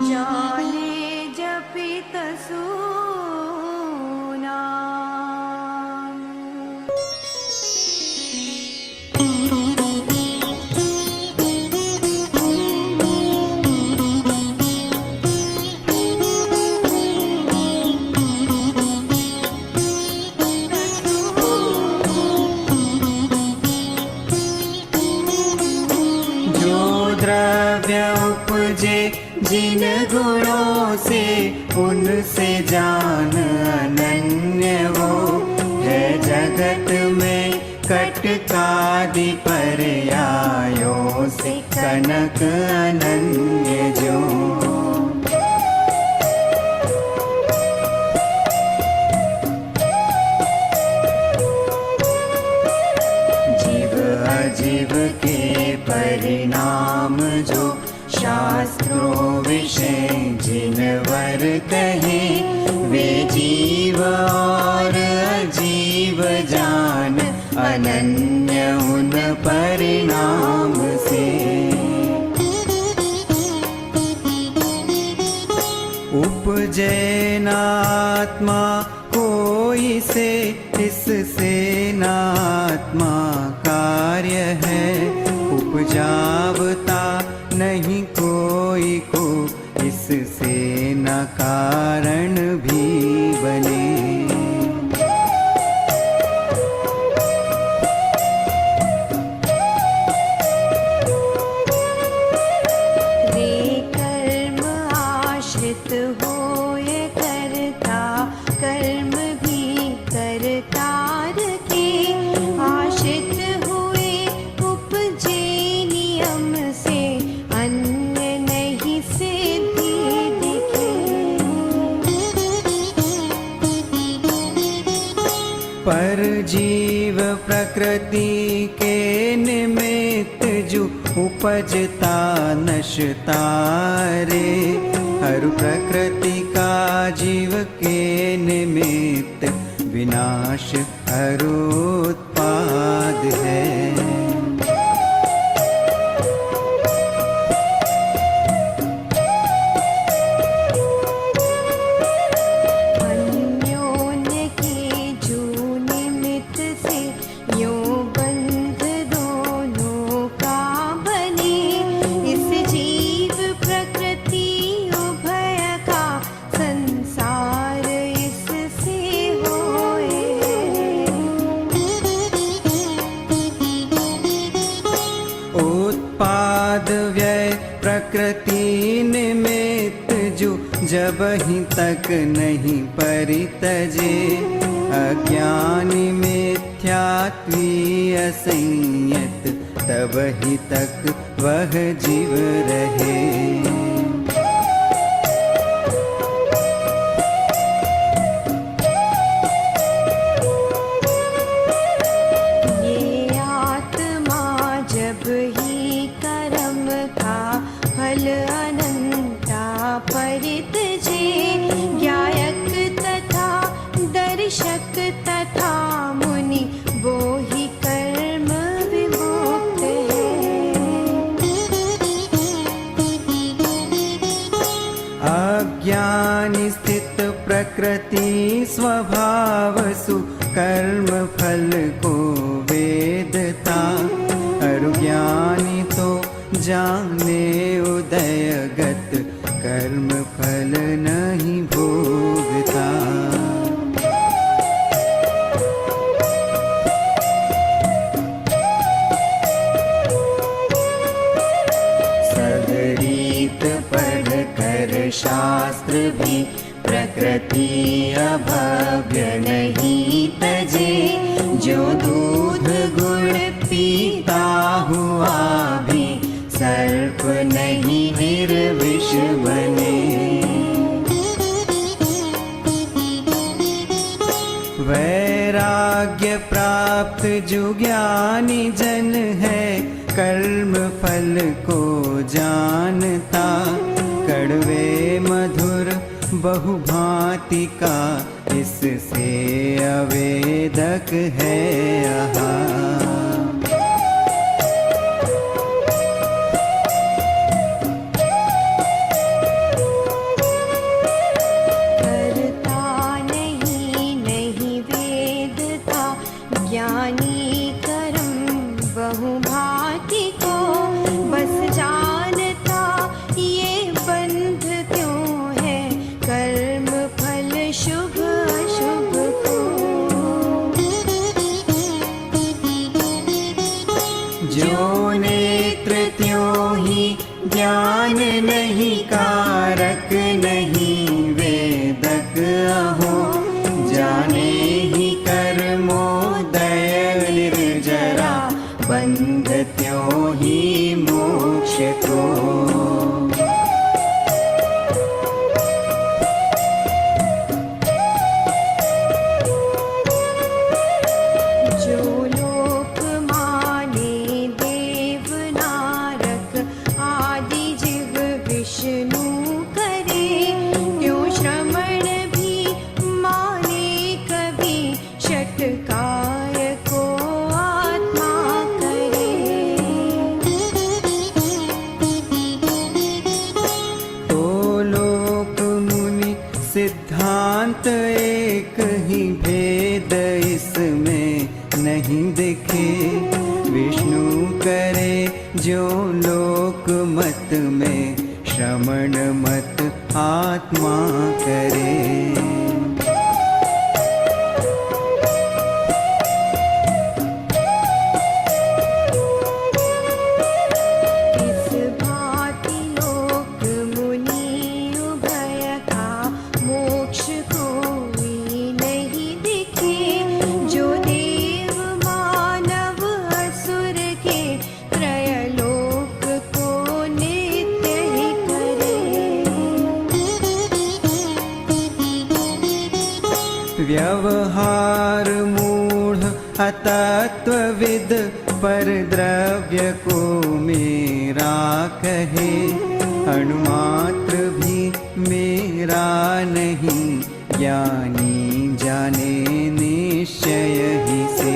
जाने जपित सूनाम। जो द्रव्य उपजे जिन गुणों से उनसे जान अनन्य वो है जगत में कटकादि पर्यायों से कनक अनन्य जो। जीव अजीव के परिणाम जो शास्त्रों विषय जिनवर कहे वे जीव और अजीव जान अनन्य उन परिणाम से। उपजे नात्मा कोई से इससे नात्मा कार्य है उपजावता नहीं कोई को इससे न कारण भी बने। वे कर्म आश्रित होय करता कर्म भी करतार के आश्रित हुए उपजे नियम से अन्य नहीं सिद्धि दिखे। पर जीव प्रकृति के निमित्त जो उपजता नशता रे हर प्रकृति का जीव के निमित्त विनाश हर उत्पाद है। अन्योन्य के जो निमित्त से यो बंध दोनों का बने इस जीव प्रकृति उभय का संसार इससे होए। उत्पाद व्यय प्रकृति निमित्त जो जब ही तक नहीं परितजे अज्ञानी मिथ्यात्वीय संयत तब ही तक वह जीव रहे। ये आत्मा जब ही कर्म का फल अनंता परित जे ज्ञायक तथा दर्शक तथा मुनि वो ही कर्म विमुक्त है। अज्ञानी स्थित प्रकृति स्वभावसु कर्म फल को वेदता अज्ञानी तो जाने उदयगत कर्म फल नहीं भोगता। सदरीत पढ़ कर शास्त्र भी प्रकृति अभव्य नहीं तजे जो दूध गुड़ पीता हुआ भी सर्प नहीं निर्विष बने। वैराग्य प्राप्त जो ज्ञानी जन है कर्म फल को जानता कड़वे मधुर बहुभांति का इससे अवेदक है आहा। ज्ञान नहीं कारक नहीं वेदक अहो, जाने ही कर्मोदय निर्जरा, बंध त्यों ही मोक्ष को। सिद्धांत एक ही भेद इसमें नहीं दिखे, विष्णु करे जो लोक मत में, श्रमण मत आत्मा करे। व्यवहार मूढ़ अतत्वविद, पर द्रव्य को मेरा कहे, अणुमात्र भी मेरा नहीं, ज्ञानी जाने निश्चय ही से।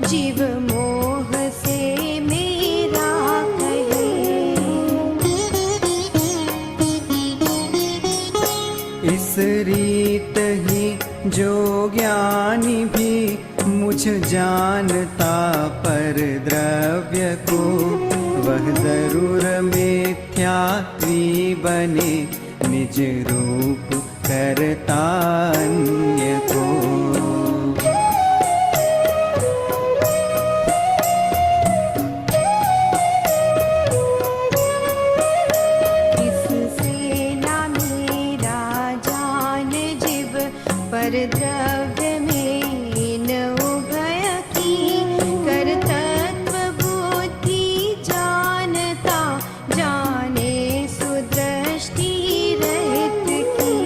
जीव मोह से मेरा कहे, इस रीत ही जो ज्ञानी भी मुझ जानता पर द्रव्य को, वह जरूर मिथ्यात्वी बने, निज रूप करता अन्य को। पर द्रव्य में न उभय की, कर तत्व बुद्धि जानता, जाने सुदृष्टि रहित की।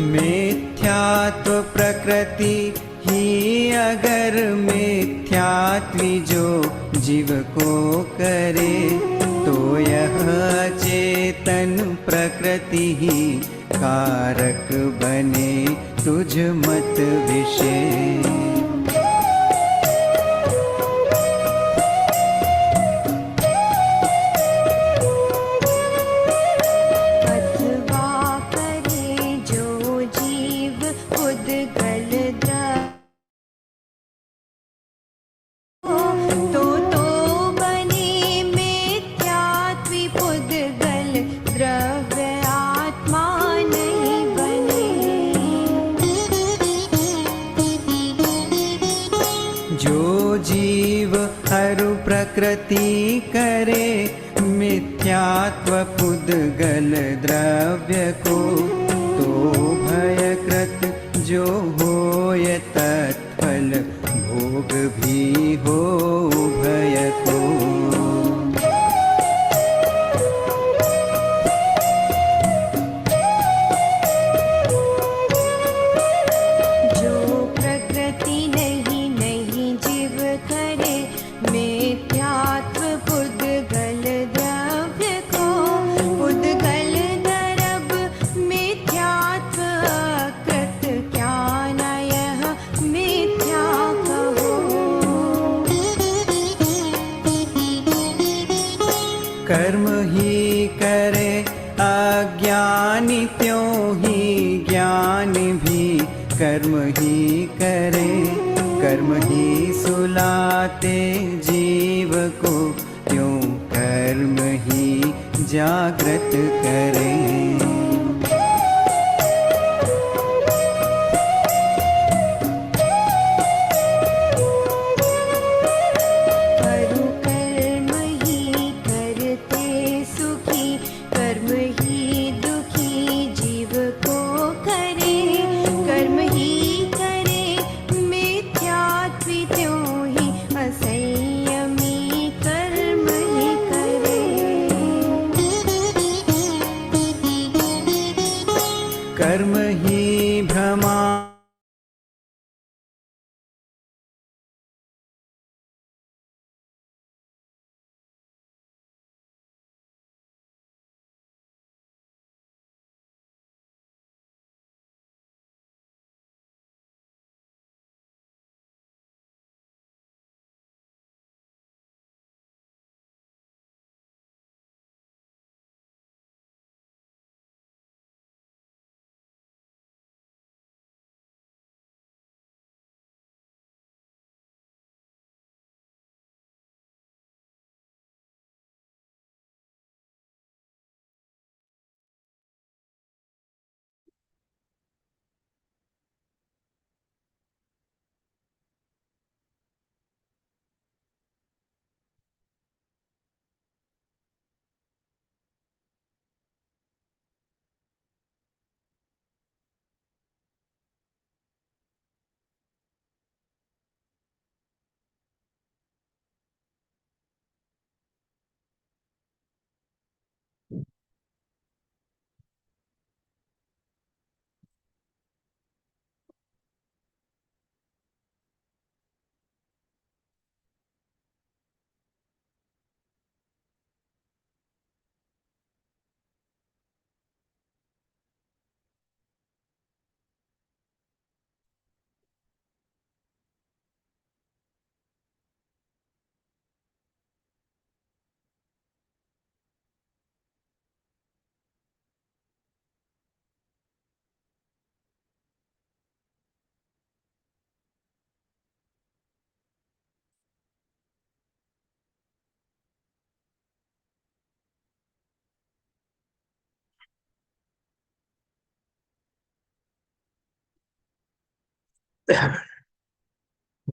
मिथ्यात्व प्रकृति ही अगर मिथ्यात्वी जो जीव को करे, तो यह चेतन प्रकृति ही कारक बने तुझ मत विषय। अथवा करे जो जीव उद्गल द्रव्य आत्मा नहीं बने। जो जीव अरु प्रकृति करे, मिथ्यात्व पुद्गल द्रव्य को, तो भयकृत जो होय तत्फल, भोग भी हो भय को। मिथ्यात्व पुद्गल द्रव्य को, पुद्गल दरब मिथ्यात्व कृत, क्या न यह मिथ्या कहो। ज्ञानी भी कर्म ही करे, कर्म ही सुलाते जीव को, क्यों कर्म ही जागृत करे। करु कर्म ही करते सुखी, कर्म ही दुखी जीव को करे, कर्म ही करे मिथ्यात्व त्यों ही असंयमी कर्म ही करे। कर्म ही भ्रमा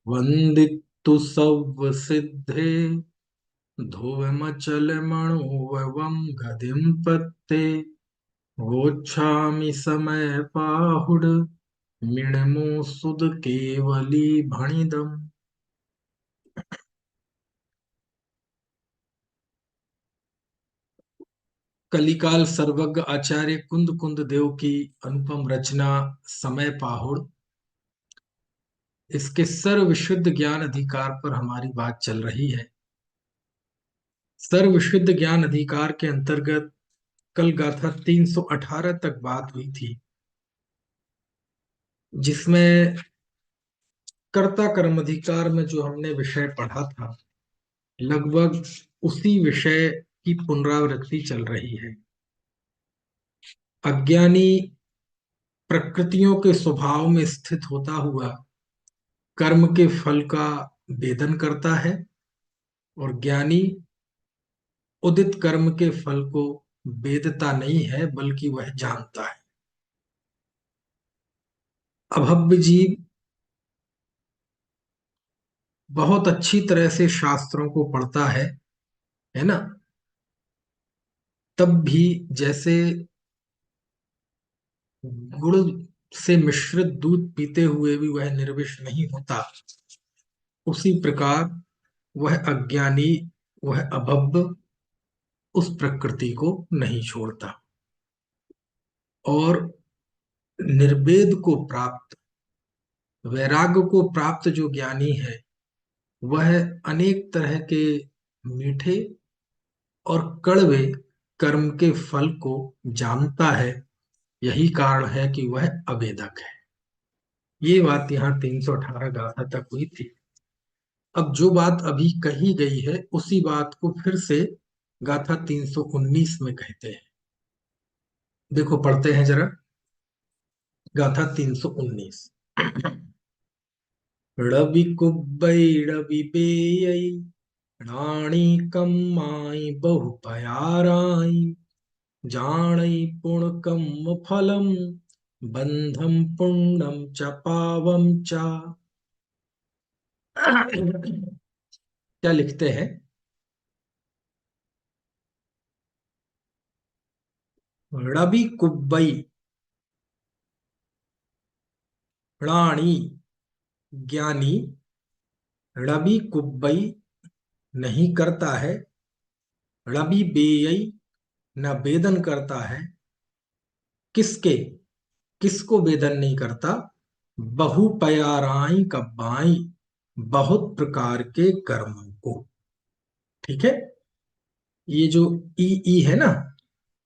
वंदितु सव्व सिद्धे, धोवमचल मणोवम गतिम पत्ते, गोच्छामि समय पाहुड, मिणमो सुद केवली भणिदम। कलिकाल सर्वज्ञ आचार्य कुंद कुंद देव की अनुपम रचना समय पाहुड़, इसके सर्व विशुद्ध ज्ञान अधिकार पर हमारी बात चल रही है। सर्व विशुद्ध ज्ञान अधिकार के अंतर्गत कल गाथा 318 तक बात हुई थी, जिसमें कर्ता कर्म अधिकार में जो हमने विषय पढ़ा था, लगभग उसी विषय की पुनरावृत्ति चल रही है। अज्ञानी प्रकृतियों के स्वभाव में स्थित होता हुआ कर्म के फल का वेदन करता है, और ज्ञानी उदित कर्म के फल को वेदता नहीं है, बल्कि वह जानता है। अभव्य जीव बहुत अच्छी तरह से शास्त्रों को पढ़ता है ना, तब भी जैसे गुड़ से मिश्रित दूध पीते हुए भी वह निर्विष नहीं होता, उसी प्रकार वह अज्ञानी, वह अभव्य उस प्रकृति को नहीं छोड़ता, और निर्वेद को प्राप्त, वैराग्य को प्राप्त जो ज्ञानी है, वह अनेक तरह के मीठे और कड़वे कर्म के फल को जानता है। यही कारण है कि वह अवेदक है। ये बात यहाँ 318 गाथा तक हुई थी। अब जो बात अभी कही गई है, उसी बात को फिर से गाथा 319 में कहते हैं। देखो, पढ़ते हैं जरा। गाथा 319। रवि कुब्बै रवि बेयै रानी कम्माई बहु पयाराई जानै पुण्य कर्म फलम बंधम पुण्यम च पावम च। क्या लिखते हैं? रवि कुब्बै रानी ज्ञानी, रवि कुब्बै नहीं करता है, रवि बेयई न वेदन करता है, किसके, किसको वेदन नहीं करता, बहु पयाराई कब्बाई, बहुत प्रकार के कर्मों को। ठीक है, ये जो ई है ना,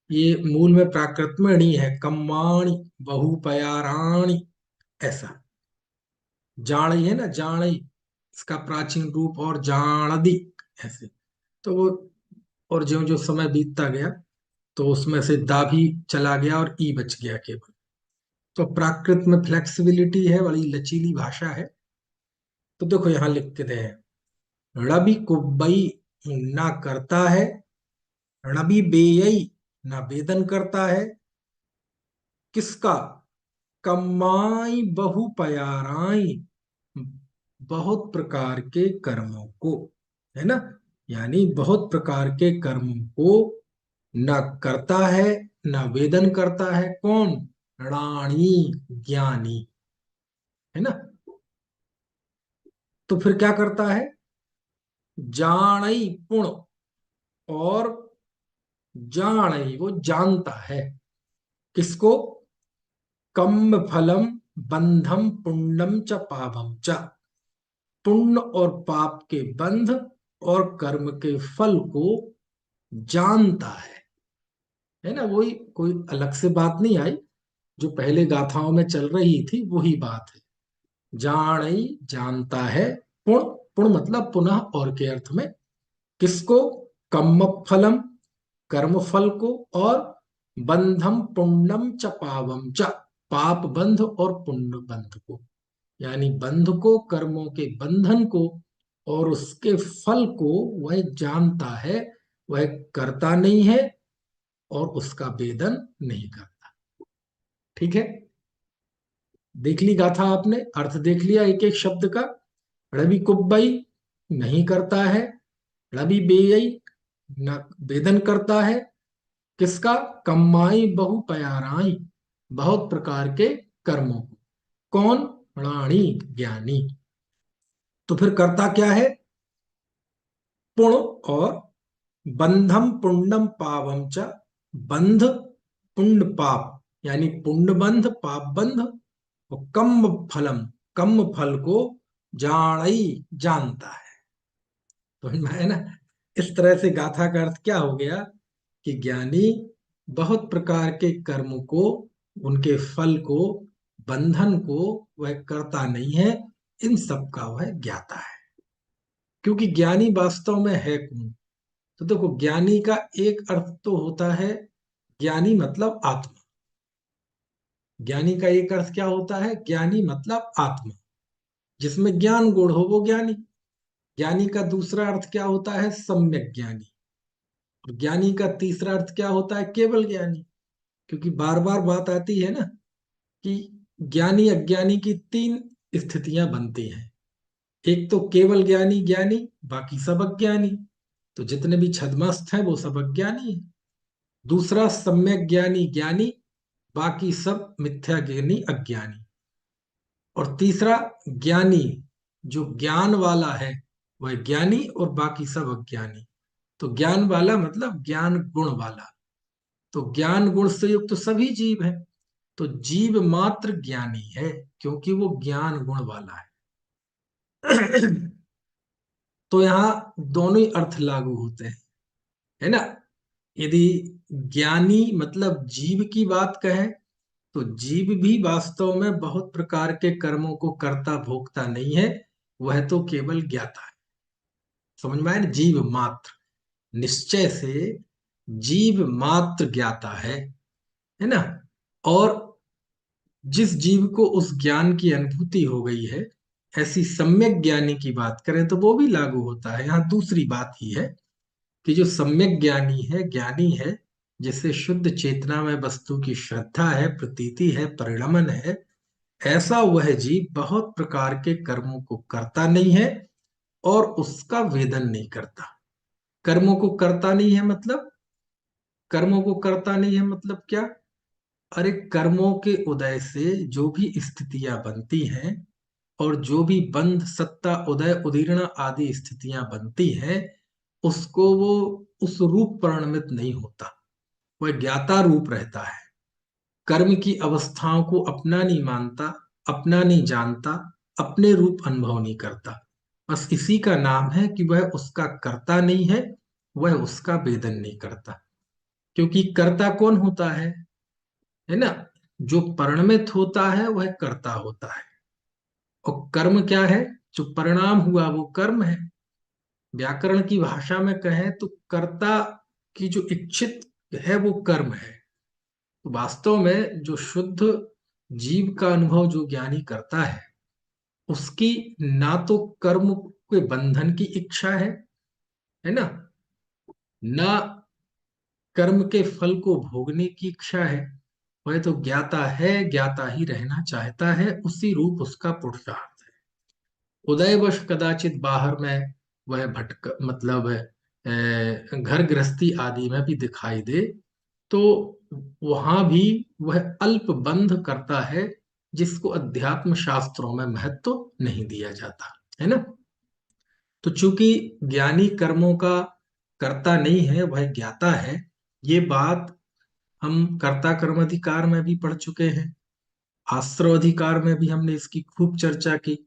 ये मूल में प्राकृत में णी है, कम्माणी बहु पयाराणी, ऐसा। जाणई है ना, जाणई, इसका प्राचीन रूप, और जाणदी, ऐसे। तो वो, और ज्यो ज्यो समय बीतता गया तो उसमें से दा भी चला गया और ई बच गया केवल। तो प्राकृत में फ्लेक्सिबिलिटी है, बड़ी लचीली भाषा है। तो देखो यहां लिखते हैं, रवि कुब्बई ना करता है, रवि बेयई ना वेदन करता है, किसका, कमाई बहु पयाराई, बहुत प्रकार के कर्मों को, है ना। यानी बहुत प्रकार के कर्मों को न करता है, न वेदन करता है, कौन, राणी ज्ञानी, है ना। तो फिर क्या करता है, जाणई पुण्य, और जाणई वो जानता है, किसको, कम फलम बंधम पुण्यम च पापम च, पुण्य और पाप के बंध और कर्म के फल को जानता है ना। वही, कोई अलग से बात नहीं आई, जो पहले गाथाओं में चल रही थी वही बात है। जाणई जानता है, पुण्य, पुण्य मतलब पुनः और के अर्थ में, किसको, कर्म फलम कर्म फल को, और बंधम पुण्यम च पावम च, पाप बंध और पुण्य बंध को। यानी बंध को, कर्मों के बंधन को, और उसके फल को वह जानता है, वह करता नहीं है और उसका वेदन नहीं करता। ठीक है, देख ली गाथा आपने, अर्थ देख लिया एक एक शब्द का। रवि कुब्बई नहीं करता है, रवि बेयई न वेदन करता है, किसका, कम्माई बहु पयाराई, बहुत प्रकार के कर्मों को, कौन, राणी ज्ञानी। तो फिर करता क्या है, पुण्य और बंधम पुण्यम पावम च, बंध पुण्य पाप, यानी पुण्य बंध पाप बंध, और कम फलम कम फल को जाणई जानता है। तो है ना, इस तरह से गाथा का अर्थ क्या हो गया, कि ज्ञानी बहुत प्रकार के कर्म को, उनके फल को, बंधन को वह करता नहीं है, इन सब का वह ज्ञाता है। क्योंकि ज्ञानी वास्तव में है कौन। तो देखो, ज्ञानी का एक अर्थ तो होता है, ज्ञानी मतलब आत्मा। ज्ञानी का एक अर्थ क्या होता है, ज्ञानी मतलब आत्मा, जिसमें ज्ञान गुण हो वो ज्ञानी। ज्ञानी का दूसरा अर्थ क्या होता है, सम्यक ज्ञानी। और ज्ञानी का तीसरा अर्थ क्या होता है, केवल ज्ञानी। क्योंकि बार बार बात आती है ना, कि ज्ञानी अज्ञानी की तीन स्थितियां बनती हैं। एक तो केवल ज्ञानी ज्ञानी, बाकी सब अज्ञानी। तो जितने भी छद्मस्त हैं वो सब अज्ञानी है। दूसरा सम्यक ज्ञानी ज्ञानी, बाकी सब मिथ्या ज्ञानी अज्ञानी। और तीसरा ज्ञानी, जो ज्ञान वाला है वह ज्ञानी, और बाकी सब अज्ञानी। तो ज्ञान वाला मतलब ज्ञान गुण वाला। तो ज्ञान गुण से युक्त तो सभी जीव हैं। तो जीव मात्र ज्ञानी है, क्योंकि वो ज्ञान गुण वाला है। तो यहाँ दोनों ही अर्थ लागू होते हैं, है ना। यदि ज्ञानी मतलब जीव की बात कहें, तो जीव भी वास्तव में बहुत प्रकार के कर्मों को करता भोगता नहीं है, वह तो केवल ज्ञाता है। समझ में आया ना, जीव मात्र, निश्चय से जीव मात्र ज्ञाता है ना। और जिस जीव को उस ज्ञान की अनुभूति हो गई है, ऐसी सम्यक ज्ञानी की बात करें तो वो भी लागू होता है। यहाँ दूसरी बात ही है कि जो सम्यक ज्ञानी है, ज्ञानी है, जिसे शुद्ध चेतना में वस्तु की श्रद्धा है, प्रतीति है, परिणमन है, ऐसा वह जीव बहुत प्रकार के कर्मों को करता नहीं है और उसका वेदन नहीं करता। कर्मों को करता नहीं है मतलब, कर्मों को करता नहीं है मतलब क्या? अरे कर्मों के उदय से जो भी स्थितियां बनती हैं और जो भी बंध सत्ता उदय उदीर्ण आदि स्थितियां बनती हैं, उसको वो उस रूप परिणमित नहीं होता, वह ज्ञाता रूप रहता है। कर्म की अवस्थाओं को अपना नहीं मानता, अपना नहीं जानता, अपने रूप अनुभव नहीं करता। बस इसी का नाम है कि वह उसका कर्ता नहीं है, वह उसका वेदन नहीं करता। क्योंकि कर्ता कौन होता है ना? जो परिणमित होता है वह कर्ता होता है। और कर्म क्या है? जो परिणाम हुआ वो कर्म है। व्याकरण की भाषा में कहें तो कर्ता की जो इच्छित है वो कर्म है। तो वास्तव में जो शुद्ध जीव का अनुभव जो ज्ञानी करता है, उसकी ना तो कर्म के बंधन की इच्छा है ना, ना कर्म के फल को भोगने की इच्छा है। वह तो ज्ञाता है, ज्ञाता ही रहना चाहता है, उसी रूप उसका पुरुषार्थ है। उदयवश कदाचित बाहर में वह भटक मतलब घर गृहस्थी आदि में भी दिखाई दे, तो वहां भी वह अल्प बंध करता है, जिसको अध्यात्म शास्त्रों में महत्व नहीं दिया जाता, है ना? तो चूंकि ज्ञानी कर्मों का कर्ता नहीं है, वह ज्ञाता है, ये बात हम कर्ता कर्म अधिकार में भी पढ़ चुके हैं। आश्रव अधिकार में भी हमने इसकी खूब चर्चा की।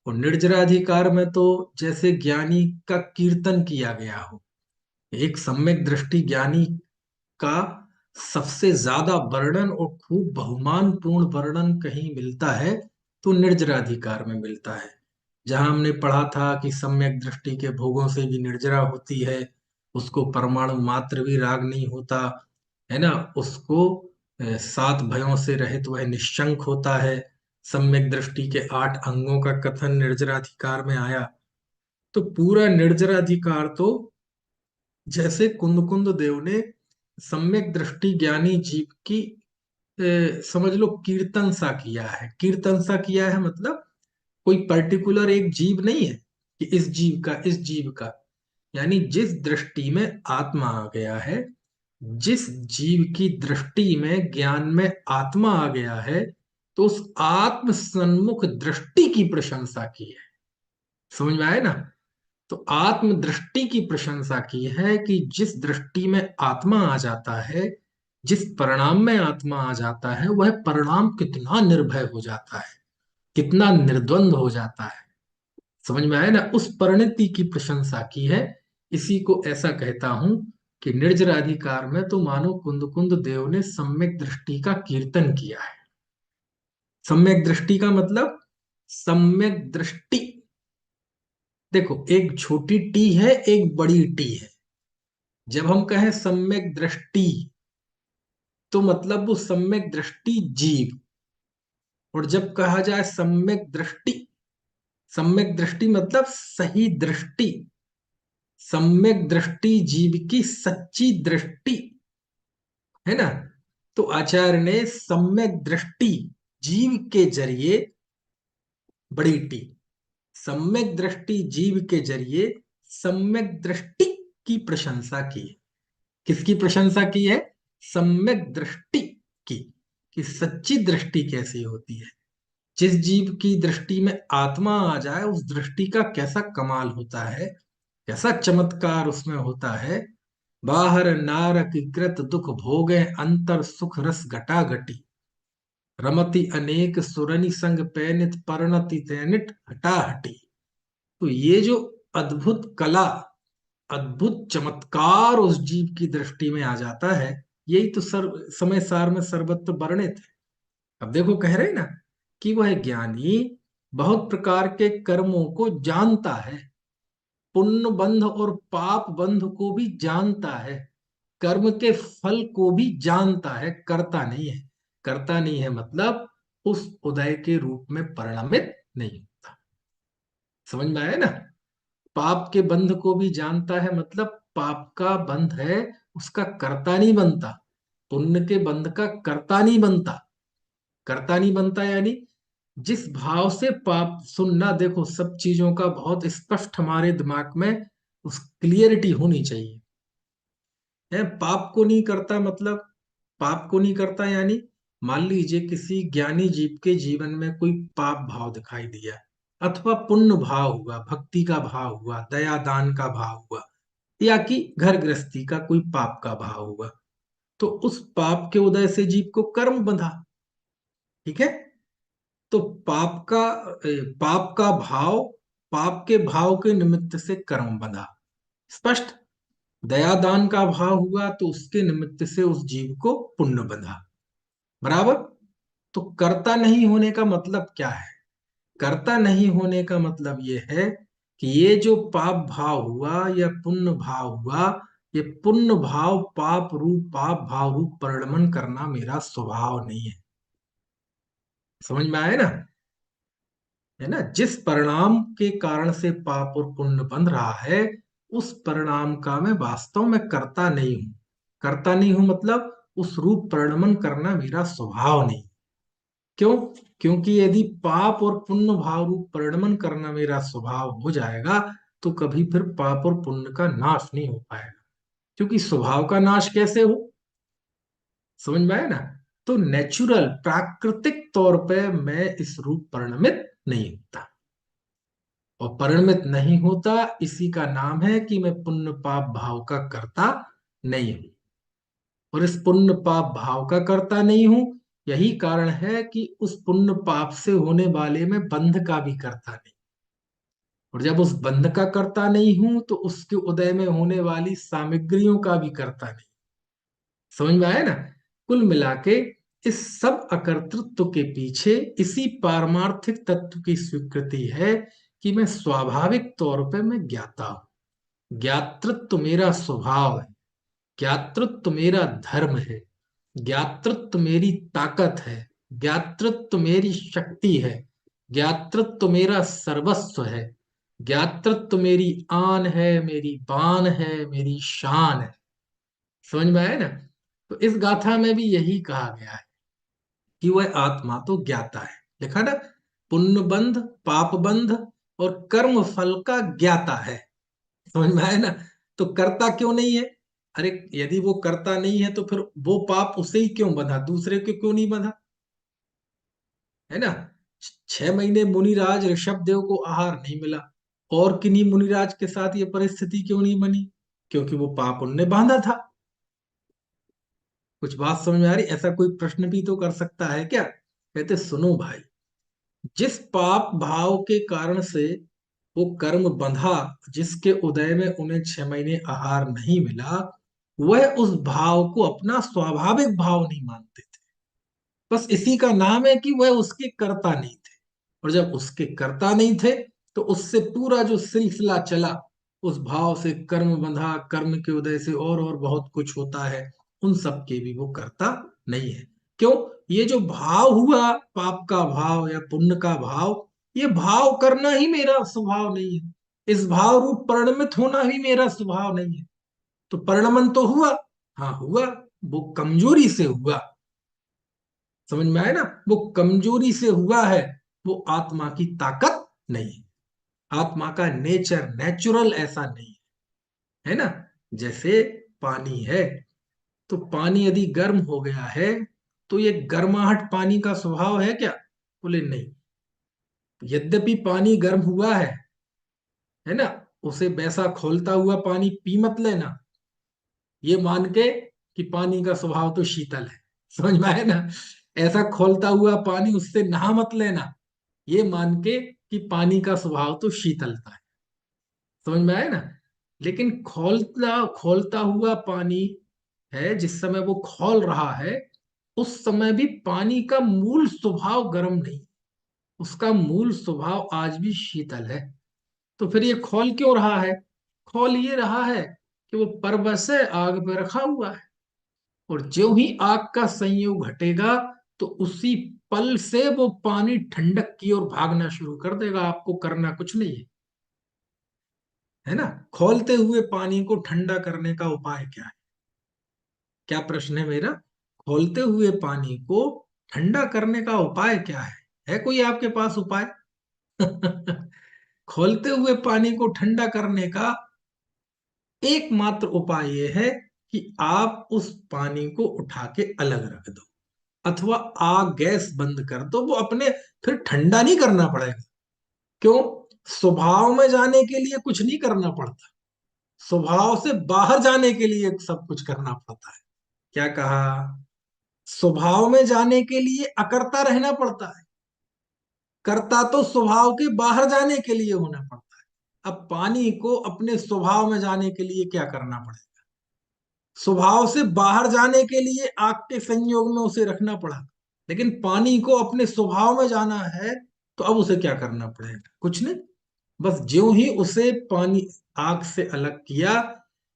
और निर्जराधिकार में तो जैसे ज्ञानी का कीर्तन किया गया हो। एक सम्यक दृष्टि ज्ञानी का सबसे ज्यादा वर्णन और खूब बहुमान पूर्ण वर्णन कहीं मिलता है तो निर्जराधिकार में मिलता है। जहां हमने पढ़ा था कि सम्यक दृष्टि के भोगों से भी निर्जरा होती है, उसको परमाणु मात्र भी राग नहीं होता, है ना, उसको सात भयों से रहित वह निश्चंक होता है। सम्यक दृष्टि के 8 अंगों का कथन निर्जराधिकार में आया। तो पूरा निर्जराधिकार तो जैसे कुंद देव ने सम्यक दृष्टि ज्ञानी जीव की समझ लो कीर्तन सा किया है। कीर्तन सा किया है मतलब कोई पर्टिकुलर एक जीव नहीं है कि इस जीव का, इस जीव का, यानी जिस दृष्टि में आत्मा आ गया है, जिस जीव की दृष्टि में ज्ञान में आत्मा आ गया है, तो उस आत्म सन्मुख दृष्टि की प्रशंसा की है। समझ में आए ना? तो आत्म दृष्टि की प्रशंसा की है कि जिस दृष्टि में आत्मा आ जाता है, जिस परिणाम में आत्मा आ जाता है, वह परिणाम कितना निर्भय हो जाता है, कितना निर्द्वंद हो जाता है। समझ में आया ना? उस परिणति की प्रशंसा की है। इसी को ऐसा कहता हूं कि निर्जराधिकार में तो मानो कुंद देव ने सम्यक दृष्टि का कीर्तन किया है। सम्यक दृष्टि का मतलब, सम्यक दृष्टि, देखो एक छोटी टी है, एक बड़ी टी है। जब हम कहें सम्यक दृष्टि, तो मतलब वो सम्यक दृष्टि जीव। और जब कहा जाए सम्यक दृष्टि, सम्यक दृष्टि मतलब सही दृष्टि, सम्यक दृष्टि जीव की सच्ची दृष्टि, है ना? तो आचार्य ने सम्यक दृष्टि जीव के जरिए, बड़ी टी, सम्यक दृष्टि जीव के जरिए सम्यक दृष्टि की प्रशंसा की है। किसकी प्रशंसा की है? सम्यक दृष्टि की, कि सच्ची दृष्टि कैसी होती है। जिस जीव की दृष्टि में आत्मा आ जाए, उस दृष्टि का कैसा कमाल होता है, कैसा चमत्कार उसमें होता है। बाहर नारक कृत दुख भोगे, अंतर सुख रस घटा घटी, रमति अनेक सुरनि संग पैनित परणति तैनिट हटा हटी। तो ये जो अद्भुत कला, अद्भुत चमत्कार उस जीव की दृष्टि में आ जाता है, यही तो समय सार में सर्वत्र वर्णित है। अब देखो कह रहे हैं ना कि वह ज्ञानी बहुत प्रकार के कर्मों को जानता है, पुण्य बंध और पाप बंध को भी जानता है, कर्म के फल को भी जानता है, करता नहीं है। करता नहीं है मतलब उस उदय के रूप में परिणमित नहीं होता। समझ में आया ना? पाप के बंध को भी जानता है, मतलब पाप का बंध है, उसका कर्ता नहीं बनता। पुण्य के बंध का कर्ता नहीं बनता। कर्ता नहीं बनता यानी जिस भाव से पाप, सुनना देखो, सब चीजों का बहुत स्पष्ट हमारे दिमाग में उस क्लियरिटी होनी चाहिए। है, पाप को नहीं करता मतलब, पाप को नहीं करता यानी मान लीजिए किसी ज्ञानी जीव के जीवन में कोई पाप भाव दिखाई दिया, अथवा पुण्य भाव हुआ, भक्ति का भाव हुआ, दया दान का भाव हुआ, या कि घर गृहस्थी का कोई पाप का भाव हुआ, तो उस पाप के उदय से जीव को कर्म बंधा। ठीक है? तो पाप का भाव, पाप के भाव के निमित्त से कर्म बंधा, स्पष्ट। दया दान का भाव हुआ तो उसके निमित्त से उस जीव को पुण्य बंधा, बराबर। तो कर्ता नहीं होने का मतलब क्या है? कर्ता नहीं होने का मतलब ये है कि ये जो पाप भाव हुआ या पुण्य भाव हुआ, ये पुण्य भाव पाप भाव रूप परिणमन करना मेरा स्वभाव नहीं है। समझ में आया ना? है ना? जिस परिणाम के कारण से पाप और पुण्य बन रहा है, उस परिणाम का मैं वास्तव में कर्ता नहीं हूं। कर्ता नहीं हूं मतलब उस रूप परिणमन करना मेरा स्वभाव नहीं। क्यों? क्योंकि यदि पाप और पुण्य भाव रूप परिणमन करना मेरा स्वभाव हो जाएगा, तो कभी फिर पाप और पुण्य का नाश नहीं हो पाएगा। क्योंकि स्वभाव का नाश कैसे हो? समझ में आया ना? तो नेचुरल, प्राकृतिक तौर पे मैं इस रूप परिणमित नहीं होता, और परिणमित नहीं होता इसी का नाम है कि मैं पुण्य पाप भाव का कर्ता नहीं हूं। और इस पुण्य पाप भाव का कर्ता नहीं हूं, यही कारण है कि उस पुण्य पाप से होने वाले में बंध का भी कर्ता नहीं। और जब उस बंध का कर्ता नहीं हूं, तो उसके उदय में होने वाली सामग्रियों का भी कर्ता नहीं। समझ में आया ना? कुल मिला के इस सब अकर्तृत्व के पीछे इसी पारमार्थिक तत्व की स्वीकृति है कि मैं स्वाभाविक तौर पे मैं ज्ञाता हूं। ज्ञातृत्व मेरा स्वभाव है, ज्ञातृत्व मेरा धर्म है, ज्ञातृत्व मेरी ताकत है, ज्ञातृत्व मेरी शक्ति है, ज्ञातृत्व मेरा सर्वस्व है, ज्ञातृत्व मेरी आन है, मेरी बान है, मेरी शान है। समझ में आया ना? तो इस गाथा में भी यही कहा गया है कि वह आत्मा तो ज्ञाता है। लिखा ना, पुण्य बंध, पाप बंध और कर्म फल का ज्ञाता है। समझ में आया ना? तो कर्ता क्यों नहीं है? अरे यदि वो कर्ता नहीं है तो फिर वो पाप उसे ही क्यों बंधा, दूसरे को क्यों नहीं बंधा? है ना? 6 महीने मुनिराज ऋषभ देव को आहार नहीं मिला, और किन्हीं मुनिराज के साथ ये परिस्थिति क्यों नहीं बनी? क्योंकि वो पाप उनने बांधा था। कुछ बात समझ में आ रही? ऐसा कोई प्रश्न भी तो कर सकता है क्या? कहते सुनो भाई, जिस पाप भाव के कारण से वो कर्म बंधा, जिसके उदय में उन्हें 6 महीने आहार नहीं मिला, वह उस भाव को अपना स्वाभाविक भाव नहीं मानते थे। बस इसी का नाम है कि वह उसके कर्ता नहीं थे। और जब उसके कर्ता नहीं थे, तो उससे पूरा जो सिलसिला चला, उस भाव से कर्म बंधा, कर्म के उदय से और बहुत कुछ होता है, उन सब के भी वो कर्ता नहीं है। क्यों? ये जो भाव हुआ, पाप का भाव या पुण्य का भाव, ये भाव करना ही मेरा स्वभाव नहीं है। इस भाव रूप परिणमित होना ही मेरा स्वभाव नहीं है। तो परिणमन तो हुआ, हाँ हुआ, वो कमजोरी से हुआ। समझ में आया ना? वो कमजोरी से हुआ है, वो आत्मा की ताकत नहीं है। आत्मा का नेचर, नेचुरल ऐसा नहीं है। है ना? जैसे पानी है, तो पानी यदि गर्म हो गया है, तो ये गर्माहट पानी का स्वभाव है क्या? बोले नहीं। यद्यपि पानी गर्म हुआ है ना, उसे वैसा खोलता हुआ पानी पी मत लेना, ये मान के कि पानी का स्वभाव तो शीतल है। समझ में आया ना? ऐसा खोलता हुआ पानी उससे नहा मत लेना, ये मान के कि पानी का स्वभाव तो शीतलता है। समझ में आया ना? लेकिन खोलता खोलता हुआ पानी है, जिस समय वो खोल रहा है, उस समय भी पानी का मूल स्वभाव गर्म नहीं, उसका मूल स्वभाव आज भी शीतल है। तो फिर ये खोल क्यों रहा है? खोल ये रहा है कि वो परवश है, आग पे रखा हुआ है, और जो ही आग का संयोग घटेगा, तो उसी पल से वो पानी ठंडक की ओर भागना शुरू कर देगा, आपको करना कुछ नहीं है ना। खौलते हुए पानी को ठंडा करने का उपाय क्या है? क्या प्रश्न है मेरा? खौलते हुए पानी को ठंडा करने का उपाय क्या है कोई आपके पास उपाय? खौलते हुए पानी को ठंडा करने का एकमात्र उपाय यह है कि आप उस पानी को उठा के अलग रख दो, अथवा आग गैस बंद कर दो। वो अपने फिर ठंडा नहीं करना पड़ेगा। क्यों? स्वभाव में जाने के लिए कुछ नहीं करना पड़ता, स्वभाव से बाहर जाने के लिए सब कुछ करना पड़ता है। क्या कहा? स्वभाव में जाने के लिए अकर्ता रहना पड़ता है, कर्ता तो स्वभाव के बाहर जाने के लिए होना पड़ता है। अब पानी को अपने स्वभाव में जाने के लिए क्या करना पड़ेगा? स्वभाव से बाहर जाने के लिए आग के संयोग में उसे रखना पड़ा, लेकिन पानी को अपने स्वभाव में जाना है तो अब उसे क्या करना पड़ेगा? कुछ नहीं। बस ज्यों ही उसे पानी आग से अलग किया,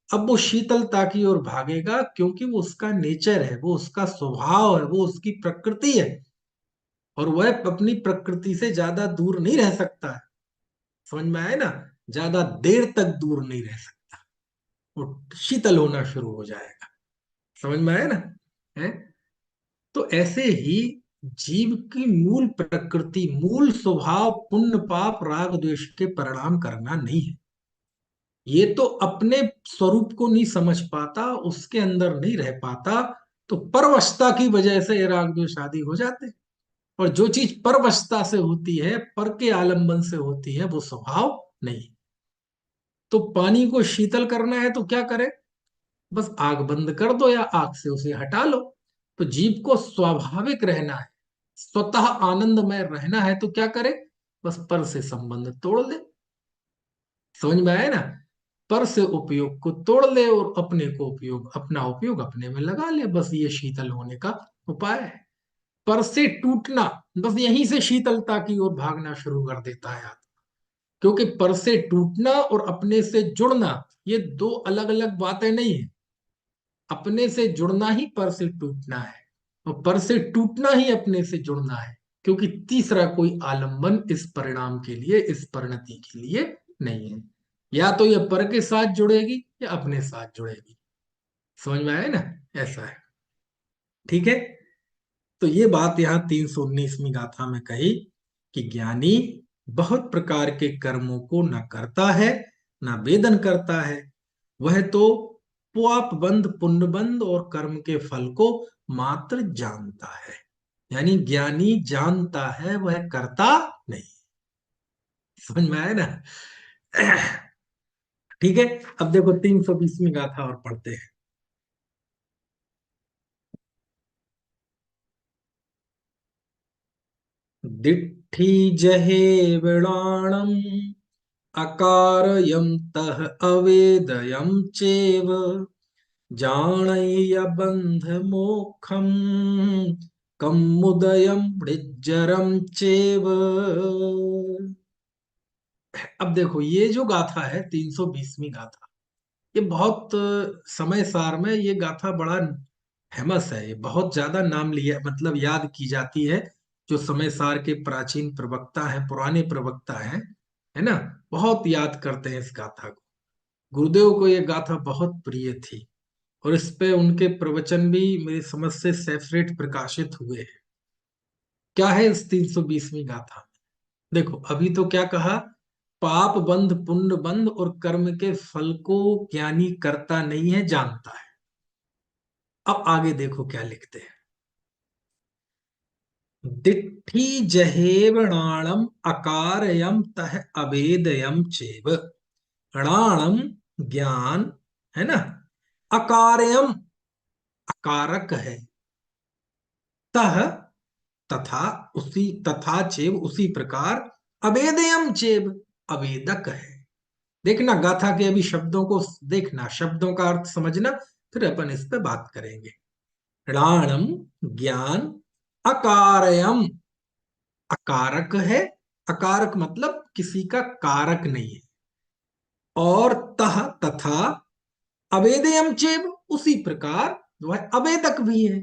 अब वो शीतलता की ओर भागेगा, क्योंकि वो उसका नेचर है, वो उसका स्वभाव है, वो उसकी प्रकृति है, और वह अपनी प्रकृति से ज्यादा दूर नहीं रह सकता है। समझ में आए ना? ज्यादा देर तक दूर नहीं रह सकता, वो शीतल होना शुरू हो जाएगा। समझ में आया ना? है? तो ऐसे ही जीव की मूल प्रकृति, मूल स्वभाव पुण्य पाप राग द्वेष के परिणाम करना नहीं है। ये तो अपने स्वरूप को नहीं समझ पाता, उसके अंदर नहीं रह पाता, तो परवशता की वजह से ये राग द्वेष आदि हो जाते हैं। और जो चीज परवशता से होती है, पर के आलंबन से होती है, वो स्वभाव नहीं। तो पानी को शीतल करना है तो क्या करे? बस आग बंद कर दो या आग से उसे हटा लो। तो जीव को स्वाभाविक रहना है, स्वतः आनंदमय रहना है, तो क्या करे? बस पर से संबंध तोड़ दे। समझ में आया ना? पर से उपयोग को तोड़ ले और अपने को उपयोग, अपना उपयोग अपने में लगा ले। बस ये शीतल होने का उपाय है। पर से टूटना, बस यहीं से शीतलता की ओर भागना शुरू कर देता है आदमी। क्योंकि पर से टूटना और अपने से जुड़ना, ये दो अलग अलग बातें नहीं है। अपने से जुड़ना ही पर से टूटना है, और पर से टूटना ही अपने से जुड़ना है, क्योंकि तीसरा कोई आलंबन इस परिणाम के लिए, इस परिणति के लिए नहीं है। या तो ये पर के साथ जुड़ेगी या अपने साथ जुड़ेगी। समझ में आया ना? ऐसा है। ठीक है। तो ये बात यहाँ 319वीं गाथा में कही कि ज्ञानी बहुत प्रकार के कर्मों को न करता है, न वेदन करता है। वह तो पाप बंध पुण्य बंध और कर्म के फल को मात्र जानता है। यानी ज्ञानी जानता है, वह करता नहीं। समझ में आया ना? ठीक है। अब देखो 320वीं गाथा और पढ़ते हैं। दिट्ठी जहे विणाणम अकारयं तः अवेदयं चेव जानय्य बंध मोक्षम कमुदयं मृज्जरं चेव। अब देखो ये जो गाथा है 320वीं गाथा, ये बहुत समय सार में ये गाथा बड़ा फेमस है। ये बहुत ज्यादा नाम लिया, मतलब याद की जाती है। जो समय सार के प्राचीन प्रवक्ता हैं, पुराने प्रवक्ता हैं, है ना, बहुत याद करते हैं इस गाथा को। गुरुदेव को ये गाथा बहुत प्रिय थी, और इस पे उनके प्रवचन भी मेरी समझ से सेपरेट प्रकाशित हुए हैं। क्या है इस 320वीं गाथा में? देखो अभी तो क्या कहा? पाप बंध पुण्य बंध और कर्म के फल को ज्ञानी करता नहीं है, जानता है। अब आगे देखो क्या लिखते हैं। दिट्ठी जहेवणाणम अकारयम तह अवेदयम चेव। णाणम ज्ञान, है ना। अकारयम अकारक है। तह तथा, उसी, तथा चेव उसी प्रकार, अवेदयम चेव अवेदक है। देखना गाथा के अभी शब्दों को देखना, शब्दों का अर्थ समझना, फिर अपन इस पे बात करेंगे। णाणम ज्ञान, अकारयम अकारक है। अकारक मतलब किसी का कारक नहीं है। और तह तथा, अवेदयम चेव उसी प्रकार वह अवेदक भी है।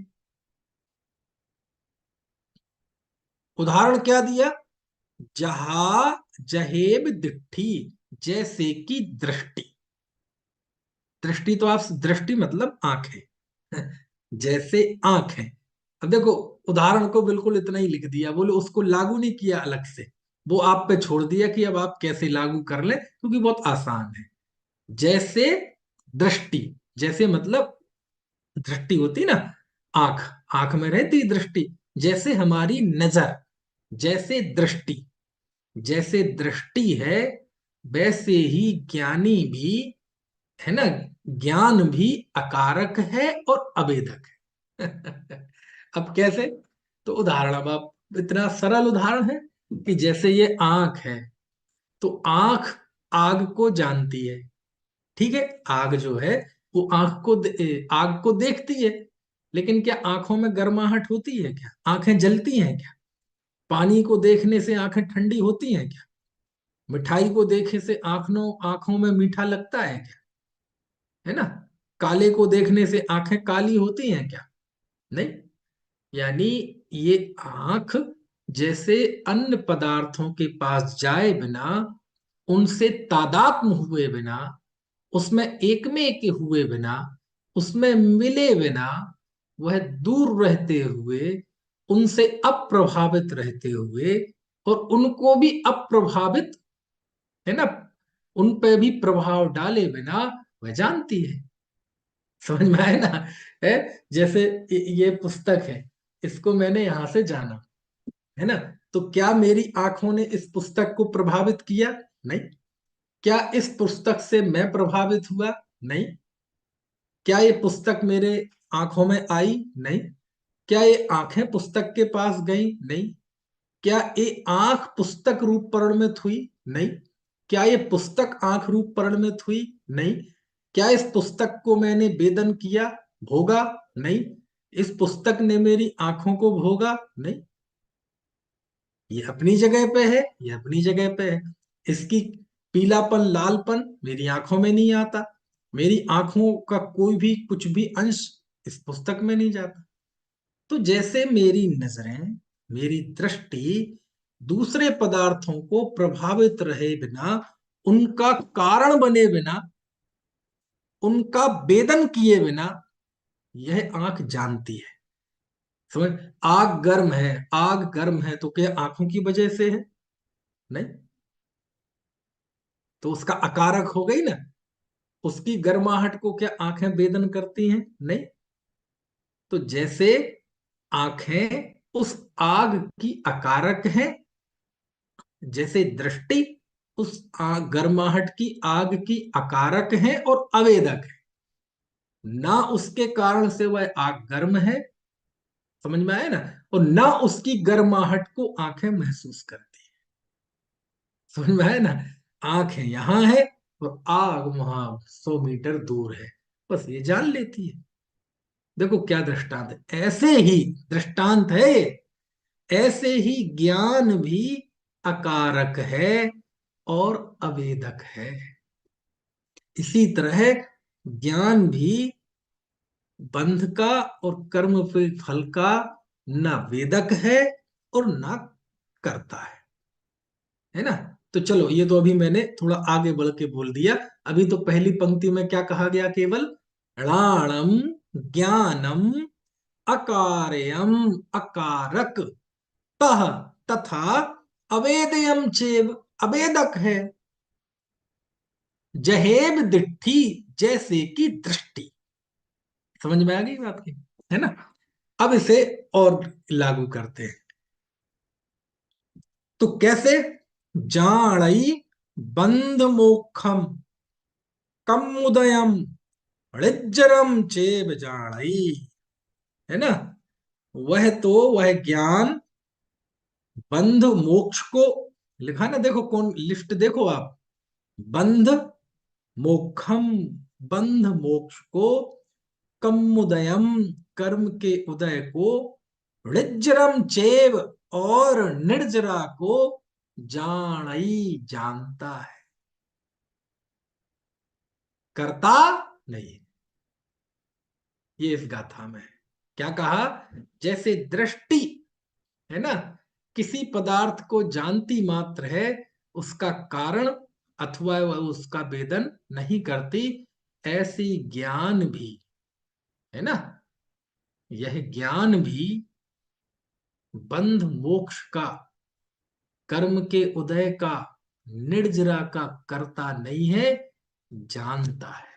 उदाहरण क्या दिया? जहा जहेब दिट्ठी, जैसे कि दृष्टि। दृष्टि तो आप, दृष्टि मतलब आंखें जैसे आंखें। अब देखो, उदाहरण को बिल्कुल इतना ही लिख दिया, बोले उसको लागू नहीं किया अलग से, वो आप पे छोड़ दिया कि अब आप कैसे लागू कर ले, क्योंकि बहुत आसान है। जैसे दृष्टि, जैसे मतलब दृष्टि होती ना, आंख, आंख में रहती दृष्टि, जैसे हमारी नजर, जैसे दृष्टि, जैसे दृष्टि है, वैसे ही ज्ञानी भी है ना, ज्ञान भी अकारक है और अभेदक है अब कैसे? तो उदाहरण, अब आप, इतना सरल उदाहरण है कि जैसे ये आंख है, तो आंख आग को जानती है, ठीक है, आग जो है वो आग को देखती है, लेकिन क्या आंखों में गर्माहट होती है क्या? आंखें जलती हैं क्या? पानी को देखने से आंखें ठंडी होती हैं क्या? मिठाई को देखे से आंखों आंखों में मीठा लगता है क्या? है ना? काले को देखने से आंखें काली होती हैं क्या? नहीं। यानी ये आंख जैसे अन्य पदार्थों के पास जाए बिना, उनसे तादात्म्य हुए बिना, उसमें एक में एक हुए बिना, उसमें मिले बिना, वह दूर रहते हुए, उनसे अप्रभावित रहते हुए, और उनको भी अप्रभावित, है ना, उन पे भी प्रभाव डाले बिना वह जानती है। समझ में आए ना? है, जैसे ये पुस्तक है, इसको मैंने यहां से जाना, है ना, तो क्या मेरी आंखों ने इस पुस्तक को प्रभावित किया? नहीं। क्या इस पुस्तक से मैं प्रभावित हुआ? नहीं। क्या ये पुस्तक मेरे आंखों में आई? नहीं। क्या ये आंखें पुस्तक के पास गई? नहीं। क्या ये आंख पुस्तक रूप परिणमित हुई? नहीं। क्या ये पुस्तक आंख रूप परिणमित हुई? नहीं। क्या इस पुस्तक को मैंने वेदन किया, भोगा? नहीं। इस पुस्तक ने मेरी आंखों को भोगा? नहीं। ये अपनी जगह पे है, ये अपनी जगह पे है। इसकी पीलापन, लालपन मेरी आंखों में नहीं आता, मेरी आंखों का कोई भी कुछ भी अंश इस पुस्तक में नहीं जाता। तो जैसे मेरी नजरें, मेरी दृष्टि दूसरे पदार्थों को प्रभावित रहे बिना, उनका कारण बने बिना, उनका वेदन किए बिना यह आंख जानती है। समझ? आग गर्म है, आग गर्म है तो क्या आंखों की वजह से है? नहीं। तो उसका अकारक हो गई ना, उसकी गर्माहट को क्या आंखें वेदन करती हैं? नहीं। तो जैसे आंखें उस आग की अकारक हैं, जैसे दृष्टि उस गर्माहट की आग की अकारक है और अवेदक है। ना उसके कारण से वह आग गर्म है, समझ में आया ना, और ना उसकी गर्माहट को आंखें महसूस करती है। समझ में आया ना? आंखें यहां है और आग वहां 100 मीटर दूर है, बस ये जान लेती है। देखो क्या दृष्टांत है, ऐसे ही दृष्टांत है ये। ऐसे ही ज्ञान भी अकारक है और अवेदक है। इसी तरह ज्ञान भी बंध का और कर्म के फल का न वेदक है और न करता है ना? तो चलो, ये तो अभी मैंने थोड़ा आगे बढ़ के बोल दिया। अभी तो पहली पंक्ति में क्या कहा गया? केवल णाणम ज्ञानम अकार्यम अकारक तह तथा अवेदयम चेव, अवेदक है। जहेब दिट्ठी, जैसे कि दृष्टि। समझ में आ गई बात की, है ना? अब इसे और लागू करते हैं। तो कैसे? जाणई बंध मोक्षम कम उदयम ऋज्जरम चेब जाणई, है ना? वह ज्ञान बंध मोक्ष को, लिखा ना, देखो कौन लिस्ट, देखो आप, बंध मोक्षम, बंध मोक्ष को, कमुदयम कर्म के उदय को, ऋज्जरम चेव और निर्जरा को जाणई जानता है, करता नहीं। ये इस गाथा में है। क्या कहा? जैसे दृष्टि है ना, किसी पदार्थ को जानती मात्र है, उसका कारण अथवा वह उसका वेदन नहीं करती, ऐसी ज्ञान भी, है ना, यह ज्ञान भी बंध मोक्ष का, कर्म के उदय का, निर्जरा का करता नहीं है, जानता है।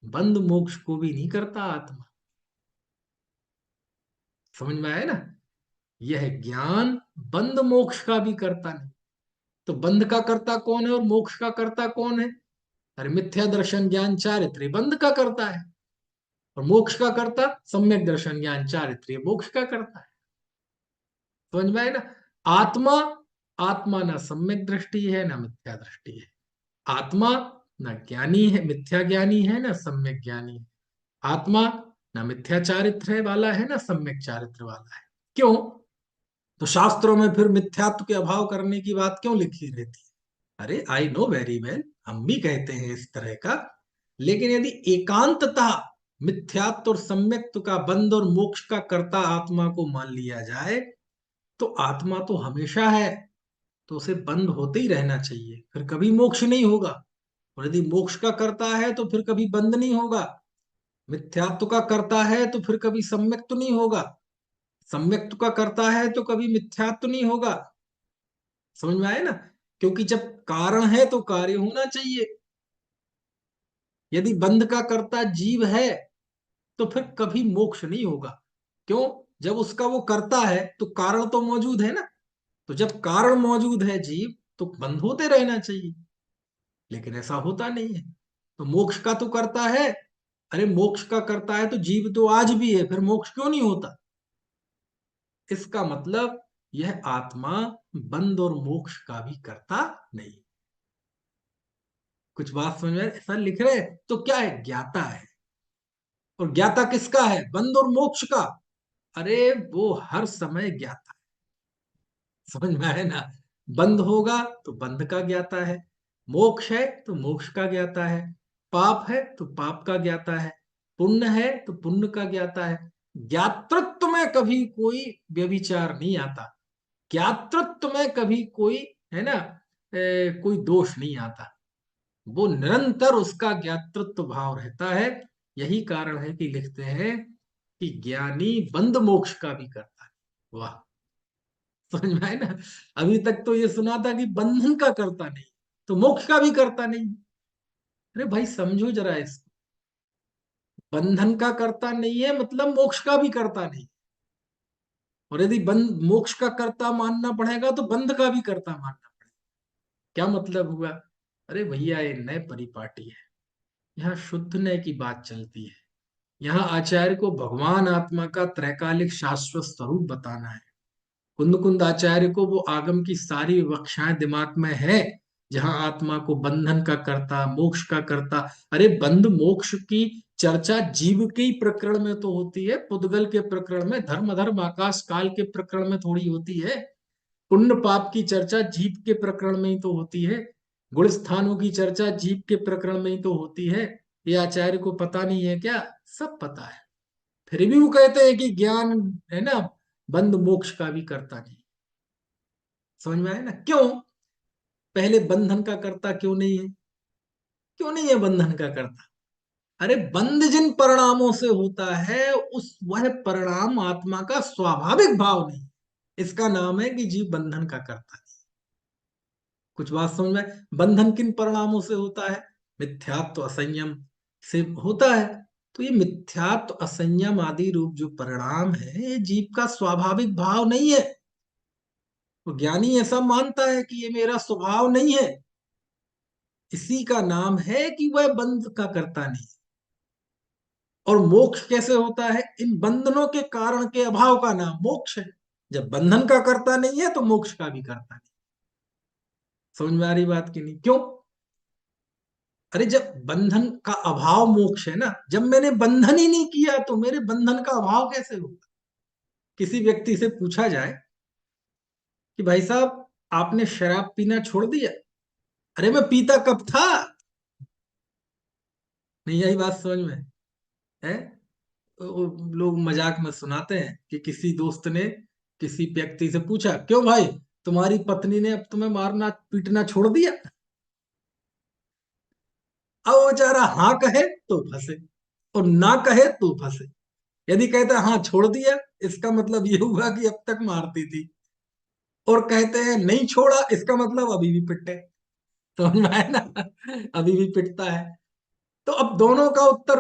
बंध मोक्ष को भी नहीं करता आत्मा। समझ में आया ना? यह ज्ञान बंध मोक्ष का भी करता नहीं। तो बंध का कर्ता कौन है और मोक्ष का कर्ता कौन है? अरे मिथ्या दर्शन ज्ञान चारित्र्य बंध का करता है, और मोक्ष का कर्ता सम्यक दर्शन ज्ञान चारित्र्य मोक्ष का करता है। समझ में आया ना? आत्मा, आत्मा ना सम्यक दृष्टि है ना मिथ्या दृष्टि है। आत्मा ना ज्ञानी है, मिथ्या ज्ञानी है ना सम्यक ज्ञानी है। आत्मा ना मिथ्या चारित्र वाला है ना सम्यक चारित्र वाला है। क्यों? तो शास्त्रों में फिर मिथ्यात्व के अभाव करने की बात क्यों लिखी रहती है? अरे आई नो वेरी वेल, हम भी कहते हैं इस तरह का, लेकिन यदि एकांतता मिथ्यात्व और सम्यक्त्व का बंध और मोक्ष का कर्ता आत्मा को मान लिया जाए, तो आत्मा तो हमेशा है, तो उसे बंद होते ही रहना चाहिए, फिर कभी मोक्ष नहीं होगा। और यदि मोक्ष का कर्ता है तो फिर कभी बंद नहीं होगा। मिथ्यात्व का करता है तो फिर कभी सम्यक्त्व नहीं होगा। सम्यक्त्व का करता है तो कभी मिथ्यात्व नहीं होगा। समझ में आए ना? क्योंकि जब कारण है तो कार्य होना चाहिए। यदि बंध का कर्ता जीव है तो फिर कभी मोक्ष नहीं होगा। क्यों? जब उसका वो करता है तो कारण तो मौजूद है ना। तो जब कारण मौजूद है जीव, तो बंध होते रहना चाहिए, लेकिन ऐसा होता नहीं है। तो मोक्ष का तो करता है, अरे मोक्ष का करता है तो जीव तो आज भी है, फिर मोक्ष क्यों नहीं होता? इसका मतलब यह आत्मा बंध और मोक्ष का भी करता नहीं। कुछ बात समझ में ऐसा लिख रहे हैं तो क्या है? ज्ञाता है। और ज्ञाता किसका है? बंध और मोक्ष का। अरे वो हर समय ज्ञाता है। समझ में आए ना? बंध होगा तो बंध का ज्ञाता है, मोक्ष है तो मोक्ष का ज्ञाता है, पाप है तो पाप का ज्ञाता है, पुण्य है तो पुण्य का ज्ञाता है। ज्ञातृत्व में कभी कोई व्यभिचार नहीं आता। ज्ञातृत्व में कभी कोई, है ना, कोई दोष नहीं आता। वो निरंतर उसका ज्ञातृत्व भाव रहता है। यही कारण है कि लिखते हैं कि ज्ञानी बंध मोक्ष का भी करता है। वाह! समझ में आए ना? अभी तक तो ये सुना था कि बंधन का करता नहीं, तो मोक्ष का भी करता नहीं। अरे भाई समझो जरा इसको। बंधन का करता नहीं है मतलब मोक्ष का भी करता नहीं। और यदि बंध मोक्ष का कर्ता मानना पड़ेगा तो बंध का भी कर्ता मानना पड़ेगा। क्या मतलब हुआ? अरे भैया ये नए परिपाटी है, यहाँ शुद्ध नय की बात चलती है। यहाँ आचार्य को भगवान आत्मा का त्रैकालिक शाश्वत स्वरूप बताना है। कुंद कुंद आचार्य को वो आगम की सारी विवक्षाएं दिमाग में है, जहां आत्मा को बंधन का कर्ता, मोक्ष का कर्ता। अरे बंध मोक्ष की चर्चा जीव के ही प्रकरण में तो होती है, पुद्गल के प्रकरण में, धर्म धर्म आकाश काल के प्रकरण में थोड़ी होती है। पुण्य पाप की चर्चा जीव के प्रकरण में ही तो होती है। गुण स्थानों की चर्चा जीव के प्रकरण में ही तो होती है। ये आचार्य को पता नहीं है क्या? सब पता है, फिर भी वो कहते हैं कि ज्ञान, है ना, बंध मोक्ष का भी करता नहीं। समझ में आया ना? क्यों? पहले बंधन का कर्ता क्यों नहीं है? क्यों नहीं है बंधन का कर्ता? अरे बंध जिन परिणामों से होता है उस वह परिणाम आत्मा का स्वाभाविक भाव नहीं। इसका नाम है कि जीव बंधन का कर्ता नहीं। कुछ बात समझ में? बंधन किन परिणामों से होता है? मिथ्यात्व असंयम से होता है। तो ये मिथ्यात्व असंयम आदि रूप जो परिणाम है, ये जीव का स्वाभाविक भाव नहीं है। तो ज्ञानी ऐसा मानता है कि ये मेरा स्वभाव नहीं है। इसी का नाम है कि वह बंध का करता नहीं। और मोक्ष कैसे होता है? इन बंधनों के कारण के अभाव का नाम मोक्ष है। जब बंधन का करता नहीं है तो मोक्ष का भी करता नहीं। समझ में आ रही बात की नहीं? क्यों? अरे जब बंधन का अभाव मोक्ष है ना, जब मैंने बंधन ही नहीं किया तो मेरे बंधन का अभाव कैसे होगा? किसी व्यक्ति से पूछा जाए कि भाई साहब आपने शराब पीना छोड़ दिया? अरे मैं पीता कब था। नहीं यही बात समझ में है? लोग मजाक में सुनाते हैं कि किसी दोस्त ने किसी व्यक्ति से पूछा, क्यों भाई, तुम्हारी पत्नी ने अब तुम्हें मारना पीटना छोड़ दिया? अब वो बेचारा हाँ कहे तो फंसे, और ना कहे तो फंसे। यदि कहता हाँ छोड़ दिया, इसका मतलब ये हुआ कि अब तक मारती थी, और कहते हैं नहीं छोड़ा, इसका मतलब अभी भी पिटे। तो समझ में आया ना, अभी भी पिटता है। तो अब दोनों का उत्तर,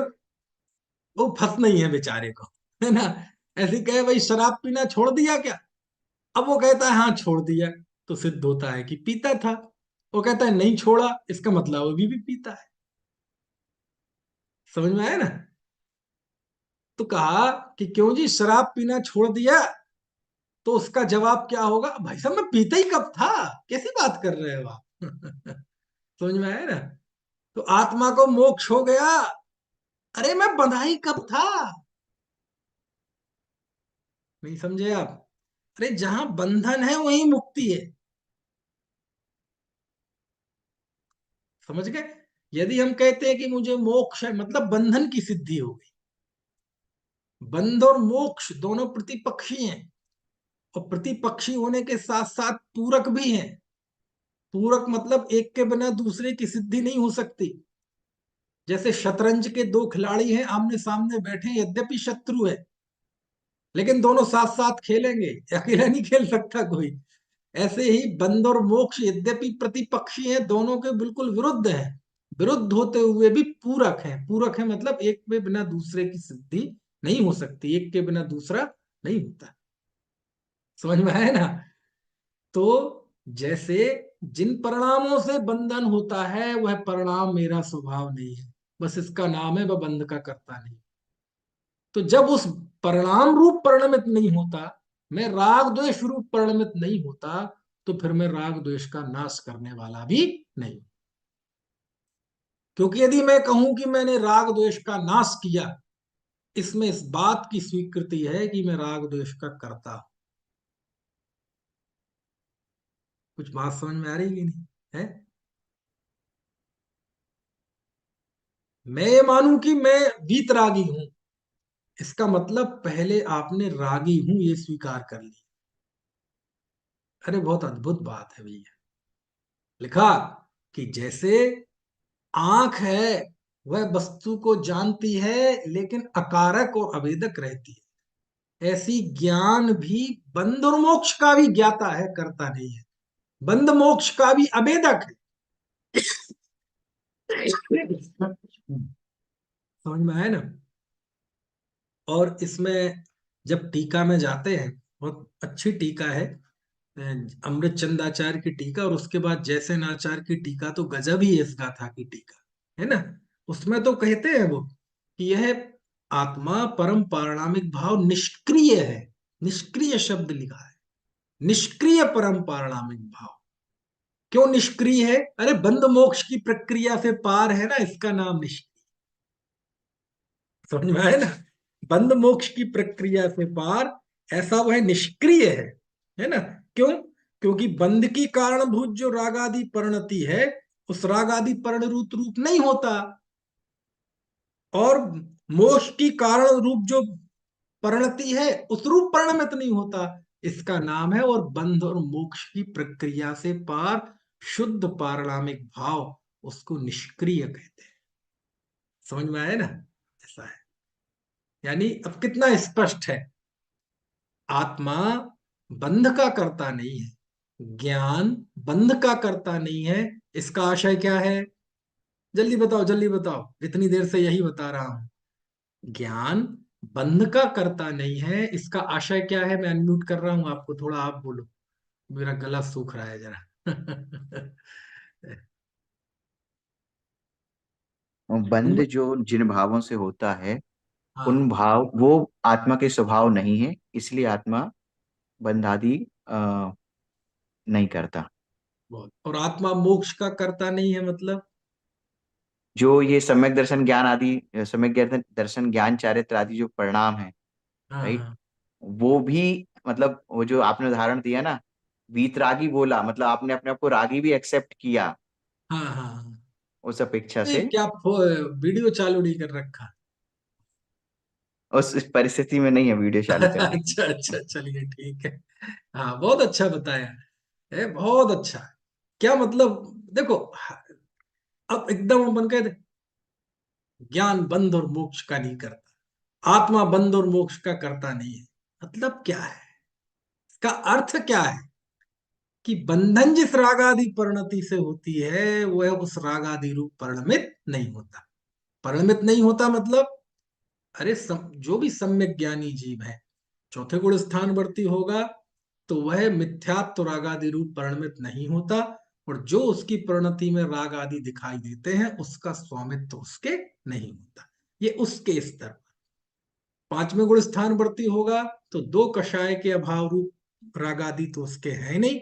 वो फंस नहीं है बेचारे को, है ना। ऐसे कहे भाई शराब पीना छोड़ दिया क्या? अब वो कहता है हाँ छोड़ दिया, तो सिद्ध होता है कि पीता था। वो कहता है नहीं छोड़ा, इसका मतलब अभी भी पीता है। समझ में आया ना। तो कहा कि क्यों जी शराब पीना छोड़ दिया? तो उसका जवाब क्या होगा, भाई साहब मैं पीता ही कब था, कैसी बात कर रहे हो आप? समझ में आया ना। तो आत्मा को मोक्ष हो गया, अरे मैं बंधा ही कब था? नहीं समझे आप? अरे जहां बंधन है वहीं मुक्ति है। समझ गए? यदि हम कहते हैं कि मुझे मोक्ष है, मतलब बंधन की सिद्धि हो गई। बंध और मोक्ष दोनों प्रतिपक्षी हैं, और प्रतिपक्षी होने के साथ साथ पूरक भी हैं। पूरक मतलब एक के बिना दूसरे की सिद्धि नहीं हो सकती। जैसे शतरंज के दो खिलाड़ी हैं, आमने सामने बैठे हैं, यद्यपि शत्रु है, लेकिन दोनों साथ साथ खेलेंगे, अकेला नहीं खेल सकता कोई। ऐसे ही बंध और मोक्ष यद्यपि प्रतिपक्षी हैं, दोनों के बिल्कुल विरुद्ध है, विरुद्ध होते हुए भी पूरक है। पूरक है मतलब एक के बिना दूसरे की सिद्धि नहीं हो सकती, एक के बिना दूसरा नहीं होता। समझ में आया ना। तो जैसे जिन परिणामों से बंधन होता है, वह परिणाम मेरा स्वभाव नहीं है, बस इसका नाम है, वह बंध का करता नहीं। तो जब उस परिणाम रूप परिणमित नहीं होता, मैं राग द्वेष रूप परिणमित नहीं होता, तो फिर मैं राग द्वेष का नाश करने वाला भी नहीं। क्योंकि यदि मैं कहूं कि मैंने राग द्वेष का नाश किया, इसमें इस बात की स्वीकृति है कि मैं राग द्वेष का करता हूं। कुछ बात समझ में आ रही है कि नहीं है? मैं ये मानूं कि मैं वीतरागी हूं, इसका मतलब पहले आपने रागी हूं ये स्वीकार कर लिया। अरे बहुत अद्भुत बात है भैया। लिखा कि जैसे आंख है, वह वस्तु को जानती है लेकिन अकारक और अवेदक रहती है, ऐसी ज्ञान भी बंध और मोक्ष का भी ज्ञाता है, करता नहीं है। बंध मोक्ष का भी अवेदक है। समझ में आया ना। और इसमें जब टीका में जाते हैं, बहुत अच्छी टीका है, अमृत चंदाचार्य की टीका, और उसके बाद जैसे नाचार्य की टीका, तो गजब ही है इस गाथा की टीका, है ना। उसमें तो कहते हैं वो कि यह आत्मा परम पारणामिक भाव निष्क्रिय है। निष्क्रिय शब्द लिखा है, निष्क्रिय परम पारणामिक भाव। क्यों निष्क्रिय है? अरे बंध मोक्ष की प्रक्रिया से पार है ना, इसका नाम निष्क्रिय। समझ में आया ना। बंध मोक्ष की प्रक्रिया से पार, ऐसा वह निष्क्रिय है ना। क्यों? क्योंकि बंध की कारणभूत जो रागादि परिणति है, उस रागादि परिणरूप रूप नहीं होता, और मोक्ष की कारण रूप जो परिणति है, उस रूप परिणमित नहीं होता। इसका नाम है, और बंध और मोक्ष की प्रक्रिया से पार शुद्ध पारणामिक भाव, उसको निष्क्रिय कहते हैं। समझ में आया ना। ऐसा है। यानी अब कितना स्पष्ट है, आत्मा बंध का करता नहीं है, ज्ञान बंध का करता नहीं है। इसका आशय क्या है? जल्दी बताओ, जल्दी बताओ, इतनी देर से यही बता रहा हूं। ज्ञान बंध का करता नहीं है, इसका आशय क्या है? मैं अनम्यूट कर रहा हूं आपको, थोड़ा आप बोलो, मेरा गला सूख रहा है जरा। और बंध जो जिन भावों से होता है, उन हाँ, भाव वो आत्मा के स्वभाव नहीं है, इसलिए आत्मा बंध आदि नहीं करता। बहुत। और आत्मा मोक्ष का करता नहीं है मतलब? जो ये सम्यक दर्शन ज्ञान आदि, दर्शन ज्ञान चारित्र आदि जो परिणाम है, हाँ राइट, हाँ वो भी, मतलब वो जो आपने उदाहरण दिया ना, वीतरागी बोला, मतलब आपने अपने आप को रागी भी एक्सेप्ट किया हाँ हाँ हाँ। उस अपेक्षा ये से। क्या वीडियो चालू नहीं कर रखा? उस परिस्थिति में नहीं है वीडियो चालू करने की। अच्छा अच्छा, चलिए ठीक है। हाँ, बहुत अच्छा बताया है, बहुत अच्छा। क्या मतलब, देखो, अब एकदम अपन कहते ज्ञान बंध और मोक्ष का नहीं करता, आत्मा बंध और मोक्ष का करता नहीं है। मतलब क्या है, इसका अर्थ क्या है कि बंधन जिस रागादि परिणति से होती है वह उस रागादि रूप परिणमित नहीं होता। परिणमित नहीं होता मतलब, अरे जो भी सम्यक ज्ञानी जीव है, चौथे गुण स्थानवर्ती होगा, तो वह मिथ्यात्व रागादि रूप परिणमित नहीं होता। और जो उसकी परिणति में राग आदि दिखाई देते हैं उसका स्वामित्व उसके नहीं होता। ये उसके स्तर पर। पांचवें गुण स्थानवर्ती होगा तो दो कषाय के अभाव रूप राग आदि तो उसके है नहीं,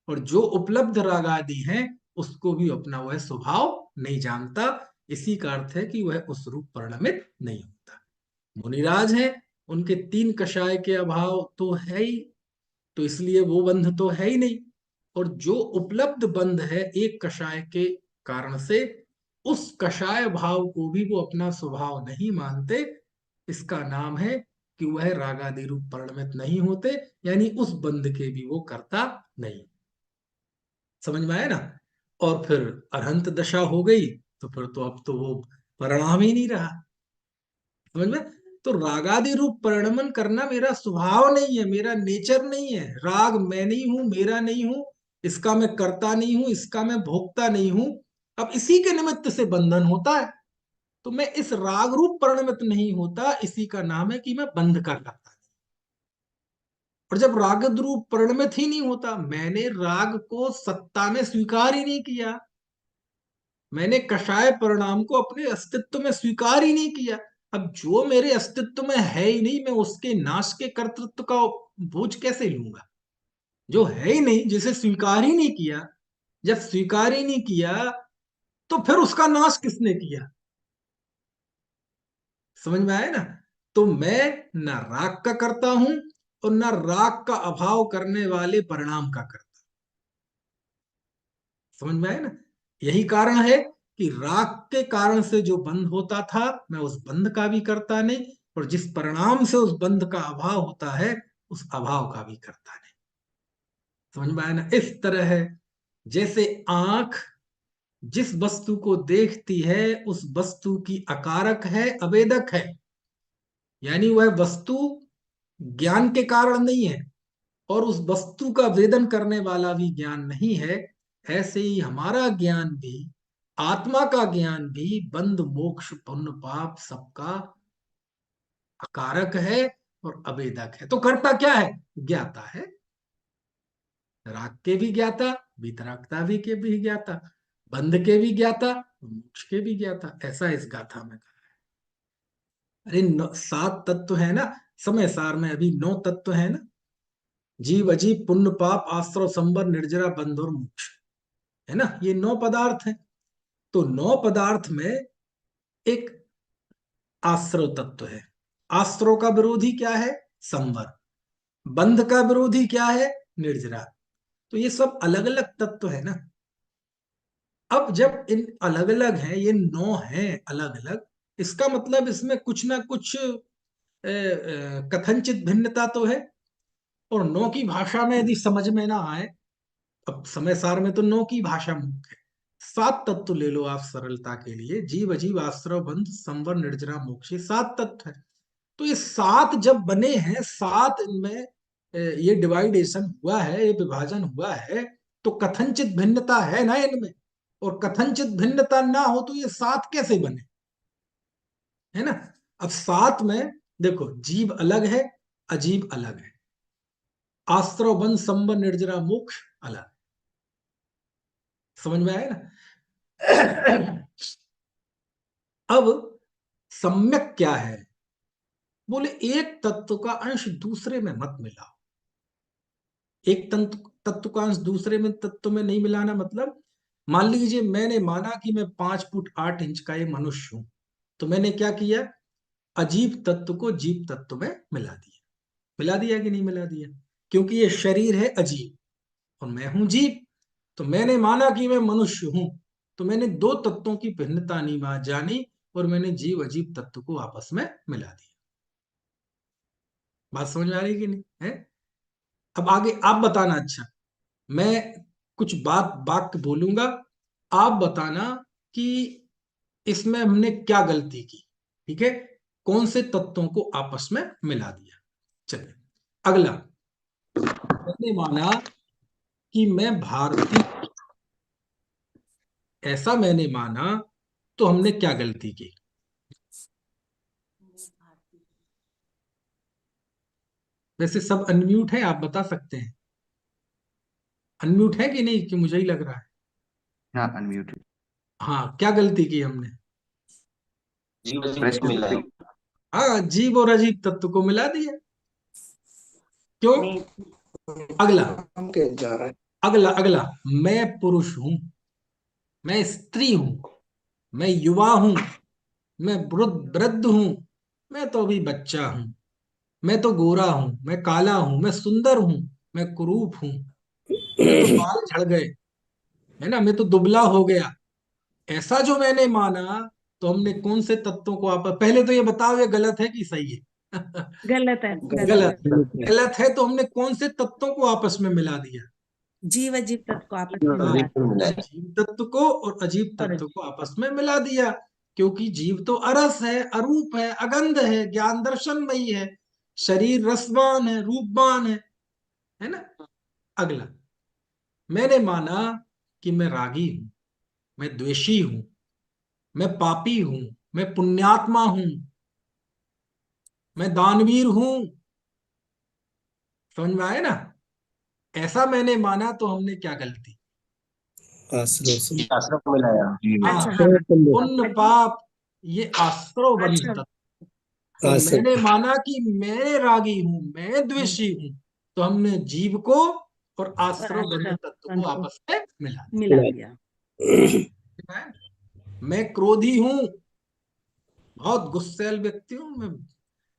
और जो उपलब्ध राग आदि हैं उसको भी अपना वह स्वभाव नहीं जानता। इसी का अर्थ है कि वह उस रूप परिणमित नहीं होता। मुनिराज हैं, उनके तीन कषाय के अभाव तो है ही, तो इसलिए वो बंध तो है ही नहीं। और जो उपलब्ध बंध है एक कषाय के कारण से, उस कषाय भाव को भी वो अपना स्वभाव नहीं मानते। इसका नाम है कि वह रागादि रूप परिणमित नहीं होते, यानी उस बंध के भी वो करता नहीं। समझ में आया ना। और फिर अरहंत दशा हो गई तो फिर तो अब तो वो परिणाम ही नहीं रहा। समझ में। तो रागादि रूप परिणमन करना मेरा स्वभाव नहीं है, मेरा नेचर नहीं है। राग मैं नहीं हूं, मेरा नहीं हूं, इसका मैं करता नहीं हूं, इसका मैं भोगता नहीं हूं। अब इसी के निमित्त से बंधन होता है, तो मैं इस राग रूप परिणमित नहीं होता, इसी का नाम है कि मैं बंध कर लाता। और जब राग रूप परिणमित ही नहीं होता, मैंने राग को सत्ता में स्वीकार ही नहीं किया, मैंने कषाय परिणाम को अपने अस्तित्व में स्वीकार ही नहीं किया। अब जो मेरे अस्तित्व में है ही नहीं, मैं उसके नाश के कर्तृत्व का बोझ कैसे लूंगा। जो है ही नहीं, जिसे स्वीकार ही नहीं किया, जब स्वीकार ही नहीं किया तो फिर उसका नाश किसने किया। समझ में आया ना। तो मैं न राग का करता हूं और न राग का अभाव करने वाले परिणाम का करता। समझ में आया ना। यही कारण है कि राग के कारण से जो बंध होता था, मैं उस बंध का भी करता नहीं, और जिस परिणाम से उस बंध का अभाव होता है उस अभाव का भी करता नहीं। समझ में आया ना। इस तरह है जैसे आंख जिस वस्तु को देखती है उस वस्तु की अकारक है, अवेदक है, यानी वह वस्तु ज्ञान के कारण नहीं है और उस वस्तु का वेदन करने वाला भी ज्ञान नहीं है। ऐसे ही हमारा ज्ञान भी, आत्मा का ज्ञान भी बंध मोक्ष पुण्य पाप सबका अकारक है और अवेदक है। तो करता क्या है, ज्ञाता है। राग के भी ज्ञाता, वितरागता भी के भी ज्ञाता, बंध के भी ज्ञाता, मोक्ष के भी ज्ञाता। ऐसा इस गाथा में कहा है। अरे सात तत्व है ना, समय सार में अभी 9 तत्व है ना। जीव अजीब पुण्य पाप आश्रव संबर निर्जरा बंध और मोक्ष, है ना, ये 9 पदार्थ हैं। तो 9 पदार्थ में एक आश्रव तत्व है। आश्रव का विरोधी क्या है, संवर। बंध का विरोधी क्या है, निर्जरा। तो ये सब अलग अलग तत्व है ना। अब जब इन अलग अलग हैं, ये 9 हैं अलग अलग, इसका मतलब इसमें कुछ ना कुछ कथनचित भिन्नता तो है। और 9 की भाषा में यदि समझ में ना आए, अब समय सार में तो 9 की भाषा मुख्य है। 7 तत्व ले लो आप सरलता के लिए, जीव अजीव आश्रव बंध संवर निर्जरा मोक्ष, ये 7 तत्व है। तो ये 7 जब बने हैं, 7 इनमें ये डिवाइडेशन हुआ है, ये विभाजन हुआ है, तो कथनचित भिन्नता है ना इनमें। और कथनचित भिन्नता ना हो तो ये 7 कैसे बने, है ना। अब 7 में देखो, जीव अलग है, अजीब अलग है, आश्रव बंध संवर निर्जरा मोक्ष अलग। समझ में आया ना। अब सम्यक क्या है, बोले एक तत्व का अंश दूसरे में मत मिलाओ। एक तत्व का अंश दूसरे में तत्व में नहीं मिलाना मतलब, मान लीजिए मैंने माना कि मैं 5 फुट 8 इंच का एक मनुष्य हूं, तो मैंने क्या किया, अजीब तत्व को जीव तत्व में मिला दिया। मिला दिया कि नहीं मिला दिया, क्योंकि ये शरीर है अजीब और मैं हूं जीव। तो मैंने माना कि मैं मनुष्य हूं, तो मैंने 2 तत्वों की भिन्नता नहीं जानी और मैंने जीव अजीब तत्व को आपस में मिला दिया। बात समझ में आ रही कि नहीं है? अब आगे आप बताना। अच्छा, मैं कुछ बात वाक्य बोलूंगा, आप बताना कि इसमें हमने क्या गलती की। ठीक है, कौन से तत्वों को आपस में मिला दिया। चलिए अगला। मैंने माना कि मैं भारतीय, ऐसा मैंने माना, तो हमने क्या गलती की। वैसे सब अनम्यूट है, आप बता सकते हैं। अनम्यूट है कि नहीं, कि मुझे ही लग रहा है। हाँ अनम्यूट। हाँ, क्या गलती की हमने। प्रश्न मिला है। हाँ, जीव और अजीव तत्व को मिला दिया। क्यों। अगला, हम कह जा रहा है। अगला अगला। मैं पुरुष हूं, मैं स्त्री हूं, मैं युवा हूं, मैं वृद्ध हूं, मैं तो अभी बच्चा हूं, मैं तो गोरा हूं, मैं काला हूं, मैं सुंदर हूं, मैं कुरूप हूं, मैं तो बाल झड़ गए, है ना, मैं तो दुबला हो गया। ऐसा जो मैंने माना, तो हमने कौन से तत्वों को आप, पहले तो ये बताओ ये गलत है कि सही है। गलत है, गलत गलत। है। गलत है, तो हमने कौन से तत्वों को आपस में मिला दिया। जीव अजीव तत्व को आपस में मिला दिया। जीव तत्व को और अजीव और तत्व को आपस में मिला दिया। क्योंकि जीव तो अरस है, अरूप है, अगंध है, ज्ञान दर्शनमयी है, शरीर रसवान है, रूपवान है ना। अगला, मैंने माना कि मैं रागी हूं, मैं द्वेषी हूं, मैं पापी हूं, मैं पुण्यात्मा हूं, मैं दानवीर हूं। समझ में आया ना। ऐसा मैंने माना, तो हमने क्या गलती। आश्रय से। शास्त्रों को मिलाया जी में। हाँ, अच्छा, हाँ, आश्रय को मिला। पुण्य पाप, ये आश्रव बंध अच्छा, तत्व। तो आश्रय। मैंने माना कि मैं रागी हूं, मैं द्वेषी हूं, तो हमने जीव को और और आश्रव बंध आश्रय तत्व को पंथ को आपस में मिला मिला दिया। दिया। मैं क्रोधी हूं, बहुत गुस्सैल व्यक्ति हूं मैं।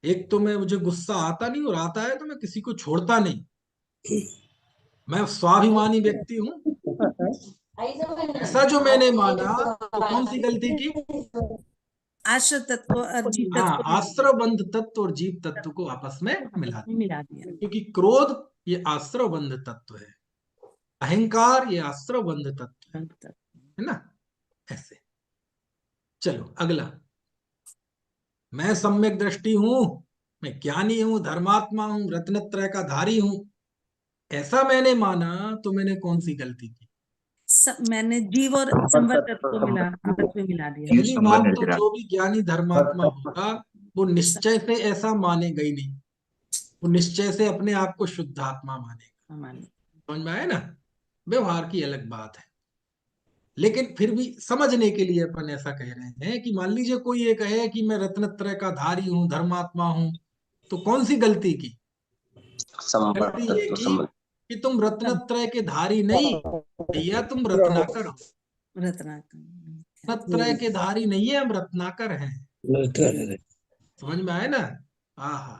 एक तो मैं, मुझे गुस्सा आता नहीं, और आता है तो मैं किसी को छोड़ता नहीं। मैं स्वाभिमानी व्यक्ति हूँ। ऐसा जो मैंने माना, तो कौन सी गलती की। आश्रय तत्व और जीव हाँ, तत्व को आश्रव बंध तत्व और जीव तत्व को आपस में मिला दिया। मिला दिया। क्योंकि क्रोध ये आश्रव बंध तत्व है, अहंकार ये आश्रव बंध तत्व है ना। ऐसे। चलो अगला। मैं सम्यक दृष्टि हूं, मैं ज्ञानी हूं, धर्मात्मा हूं, रत्नत्रय का धारी हूं। ऐसा मैंने माना, तो मैंने कौन सी गलती की। मैंने जीव और संवर तत्व को मिला, आपस में मिला दिया। पहली संबंध बात तो, निर्जरा। जो भी ज्ञानी धर्मात्मा होगा, वो निश्चय से ऐसा मानेगा ही नहीं। वो निश्चय से अपने आप को शुद्ध आत्मा मानेगा। हमारे समझ में आया ना। व्यवहार की अलग बात है, लेकिन फिर भी समझने के लिए अपन ऐसा कह रहे हैं कि मान लीजिए कोई ये कहे कि मैं रत्नत्रय का धारी हूं, धर्मात्मा हूं, तो कौन सी गलती की। गलती ये संबंध की संबंध। कि तुम रत्नत्रय के धारी नहीं, भैया तुम रत्नाकर हो। रत्नाकर। रत्नत्रय के धारी नहीं है, हम रत्नाकर हैं। रत्न समझ में आए ना। आहा,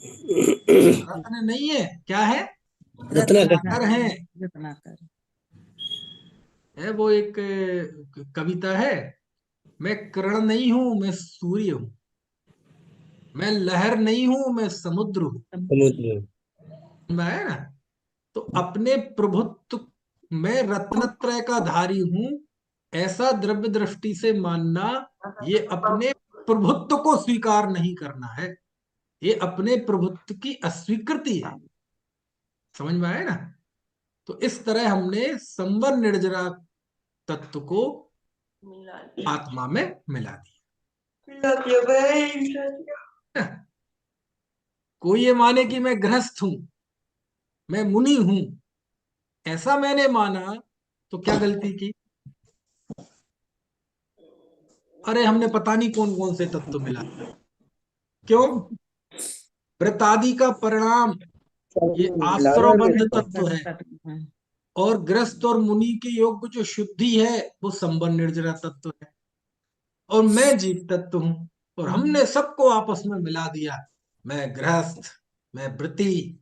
रत्न नहीं है, क्या है। रत्नाकर। रत्नाकर हैं। रत्नाकर। है वो एक कविता है, मैं किरण नहीं हूं, मैं सूर्य हूं, मैं लहर नहीं हूं, मैं समुद्र हूं। समुद्र। समझ में आया ना। तो अपने प्रभुत्व, मैं रत्नत्रय का धारी हूं, ऐसा द्रव्य दृष्टि से मानना, ये अपने प्रभुत्व को स्वीकार नहीं करना है, ये अपने प्रभुत्व की अस्वीकृति है। समझ में आया ना। तो इस तरह हमने संवर निर्जरा तत्व को आत्मा में मिला दिया। कोई ये माने कि मैं गृहस्थ हूं, मैं मुनि हूं, ऐसा मैंने माना, तो क्या गलती की। अरे हमने पता नहीं कौन कौन से तत्व मिला। क्यों। व्रत आदि का परिणाम ये आश्रव बंध तत्व है, और ग्रस्त और मुनि के योग जो शुद्धि है, वो संबंध निर्जरा तत्व है। और मैं जीव तत्व हूं, और हमने सबको आपस में मिला दिया। मैं गृहस्थ, मैं व्रती,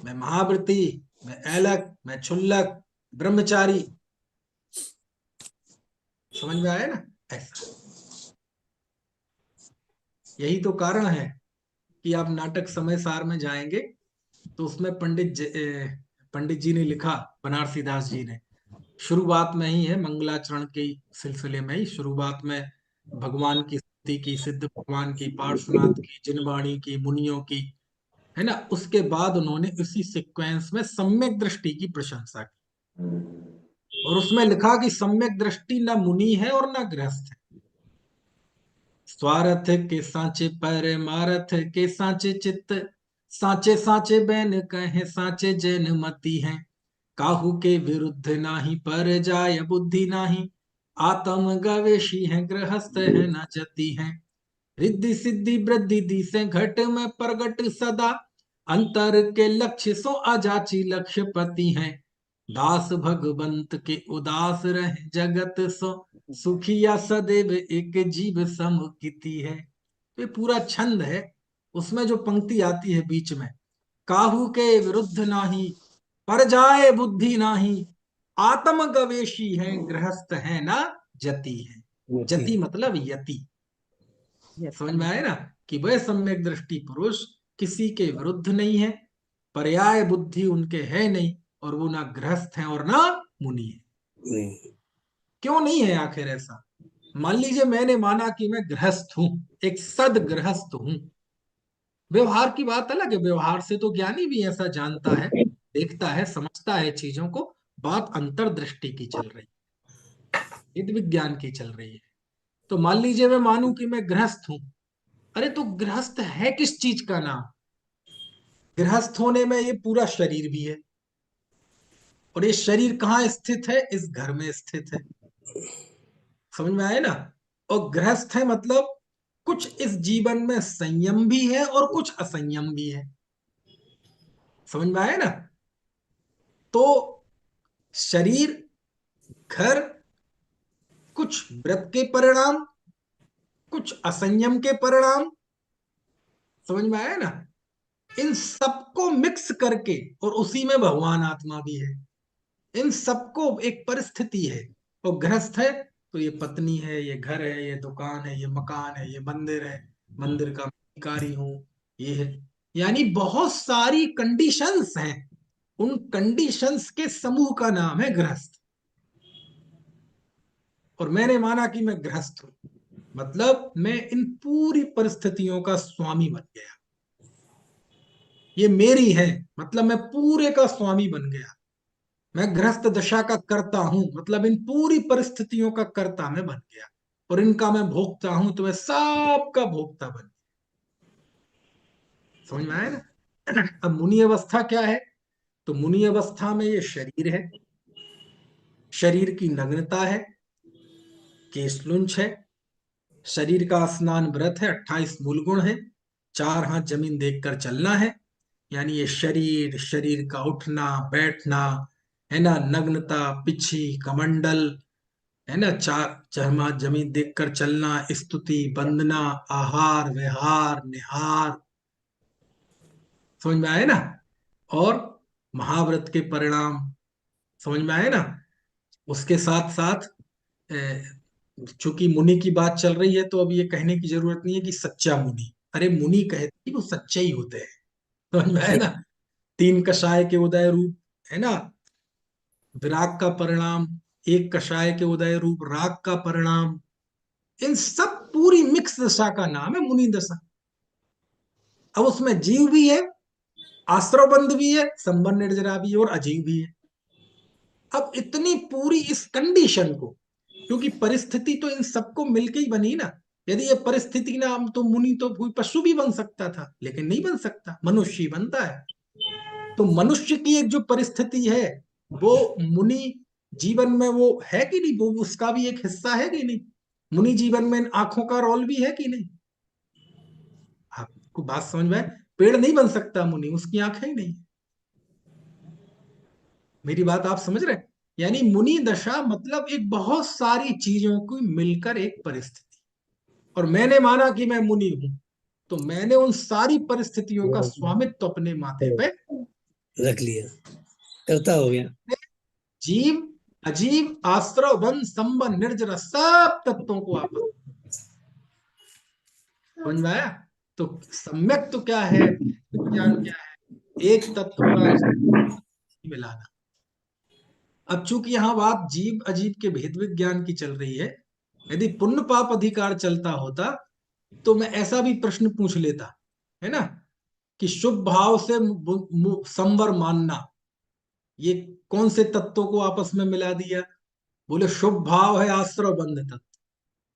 मैं महाव्रती, मैं ऐलक, मैं क्षुल्लक, ब्रह्मचारी। समझ में आया ना। ऐसा, यही तो कारण है कि आप नाटक समय सार में जाएंगे तो उसमें पंडित जी ने लिखा, बनारसी दास जी ने, शुरुआत में ही है, मंगलाचरण के सिलसिले में ही शुरुआत में भगवान की स्तुति की, सिद्ध भगवान की, पार्श्वनाथ की, जिनवाणी की, मुनियों की, है ना। उसके बाद उन्होंने उसी सीक्वेंस में सम्यक दृष्टि की प्रशंसा की और उसमें लिखा कि सम्यक दृष्टि न मुनि है और न गृहस्थ है। स्वार्थ के सांचे पर मारथ के सांचे चित्त, सांचे सांचे बैन कहे सांचे जैन मती है। काहू के विरुद्ध नाही पर जाय बुद्धि नाही, आत्म गवेशी है गृहस्थ है न जति है। रिद्धि सिद्धि वृद्धि दी से घट में प्रगट सदा, अंतर के लक्ष्य सो अजाची लक्ष्य पति है। दास भगवंत के उदास रहे जगत सो, सुखिया सदैव एक जीव सम किति है। तो ये पूरा छंद है, उसमें जो पंक्ति आती है बीच में, काहू के विरुद्ध नाही पर जाए बुद्धि नाही, आत्म गवेशी है गृहस्थ है ना जति है। जति मतलब यति। समझ में आए ना कि वह सम्यक दृष्टि पुरुष किसी के विरुद्ध नहीं है, पर्याय बुद्धि उनके है नहीं, और वो ना गृहस्थ है और ना मुनि है। क्यों नहीं है आखिर ऐसा? मान लीजिए मैंने माना कि मैं गृहस्थ हूं, एक सद गृहस्थ हूं। व्यवहार की बात अलग है, व्यवहार से तो ज्ञानी भी ऐसा जानता है, देखता है, समझता है चीजों को। बात अंतर्दृष्टि की चल रही है, विद विज्ञान की चल रही है। तो मान लीजिए मैं मानूं कि मैं गृहस्थ हूं। अरे तो गृहस्थ है किस चीज का नाम? गृहस्थ होने में ये पूरा शरीर भी है, और ये शरीर कहाँ स्थित है? इस घर में स्थित है। समझ में आए ना? और गृहस्थ है मतलब कुछ इस जीवन में संयम भी है और कुछ असंयम भी है। समझ में आए ना? तो शरीर, घर, कुछ व्रत के परिणाम, कुछ असंयम के परिणाम। समझ में आया ना? इन सबको मिक्स करके, और उसी में भगवान आत्मा भी है, इन सबको एक परिस्थिति है। और गृहस्थ है तो ये पत्नी है, ये घर है, ये दुकान है, ये मकान है, ये मंदिर है, मंदिर का अधिकारी हूं, ये है। यानी बहुत सारी कंडीशंस हैं, उन कंडीशंस के समूह का नाम है गृहस्थ। और मैंने माना कि मैं गृहस्थ हूं, मतलब मैं इन पूरी परिस्थितियों का स्वामी बन गया। ये मेरी है, मतलब मैं पूरे का स्वामी बन गया। मैं गृहस्थ दशा का कर्ता हूं, मतलब इन पूरी परिस्थितियों का कर्ता मैं बन गया, और इनका मैं भोगता हूं, तो मैं सबका भोगता बन गया। समझ में आया ना? अब मुनि अवस्था क्या है? तो मुनि अवस्था में ये शरीर है, शरीर की नग्नता है, केशलुंच है, शरीर का स्नान व्रत है, 28 मूल गुण है, 4 हाथ जमीन देखकर चलना है। यानी ये शरीर, शरीर का उठना बैठना, है ना, नग्नता, पिछी, कमंडल, है ना, 4 चरमा जमीन देखकर चलना, स्तुति, वंदना, आहार, विहार, निहार। समझ में आए ना? और महाव्रत के परिणाम। समझ में आए ना? उसके साथ साथ चूंकि मुनि की बात चल रही है, तो अब ये कहने की जरूरत नहीं है कि सच्चा मुनि। अरे मुनि कहते वो सच्चे ही होते हैं। समझ में आए ना? 3 कषाय के उदय रूप, है ना, विराग का परिणाम, 1 कषाय के उदय रूप राग का परिणाम। इन सब पूरी मिक्स दशा का नाम है मुनि दशा। अब उसमें जीव भी है, आश्रवबंध भी है, संबंध निर्जरा भी है, और अजीव भी है। अब इतनी पूरी इस कंडीशन को, क्योंकि परिस्थिति तो इन सबको मिलके ही बनी ना। यदि ये परिस्थिति ना, तो मुनि तो कोई पशु भी बन सकता था, लेकिन नहीं बन सकता, मनुष्य ही बनता है। तो मनुष्य की एक जो परिस्थिति है, वो मुनि जीवन में वो है कि नहीं? वो उसका भी एक हिस्सा है कि नहीं? मुनि जीवन में आंखों का रोल भी है कि नहीं? आपको बात समझ में आए? पेड़ नहीं बन सकता मुनि, उसकी आंखें ही नहीं। मेरी बात आप समझ रहे हैं? यानी मुनि दशा मतलब एक बहुत सारी चीजों को मिलकर एक परिस्थिति। और मैंने माना कि मैं मुनि हूं, तो मैंने उन सारी परिस्थितियों का स्वामित्व अपने माथे पे रख लिया, करता हो गया। जीव, अजीव, आश्रव, वन, संबंध, निर्जरा, सब तत्वों को आपस समझ में आया? तो सम्यक तो क्या है, विज्ञान क्या है, एक तत्व का मिलाना। अब चूंकि यहाँ बात जीव अजीव के भेद विज्ञान की चल रही है, यदि पुण्य पाप अधिकार चलता होता तो मैं ऐसा भी प्रश्न पूछ लेता, है ना, कि शुभ भाव से संवर मानना, ये कौन से तत्वों को आपस में मिला दिया? बोले शुभ भाव है आश्रव बंध तत्व,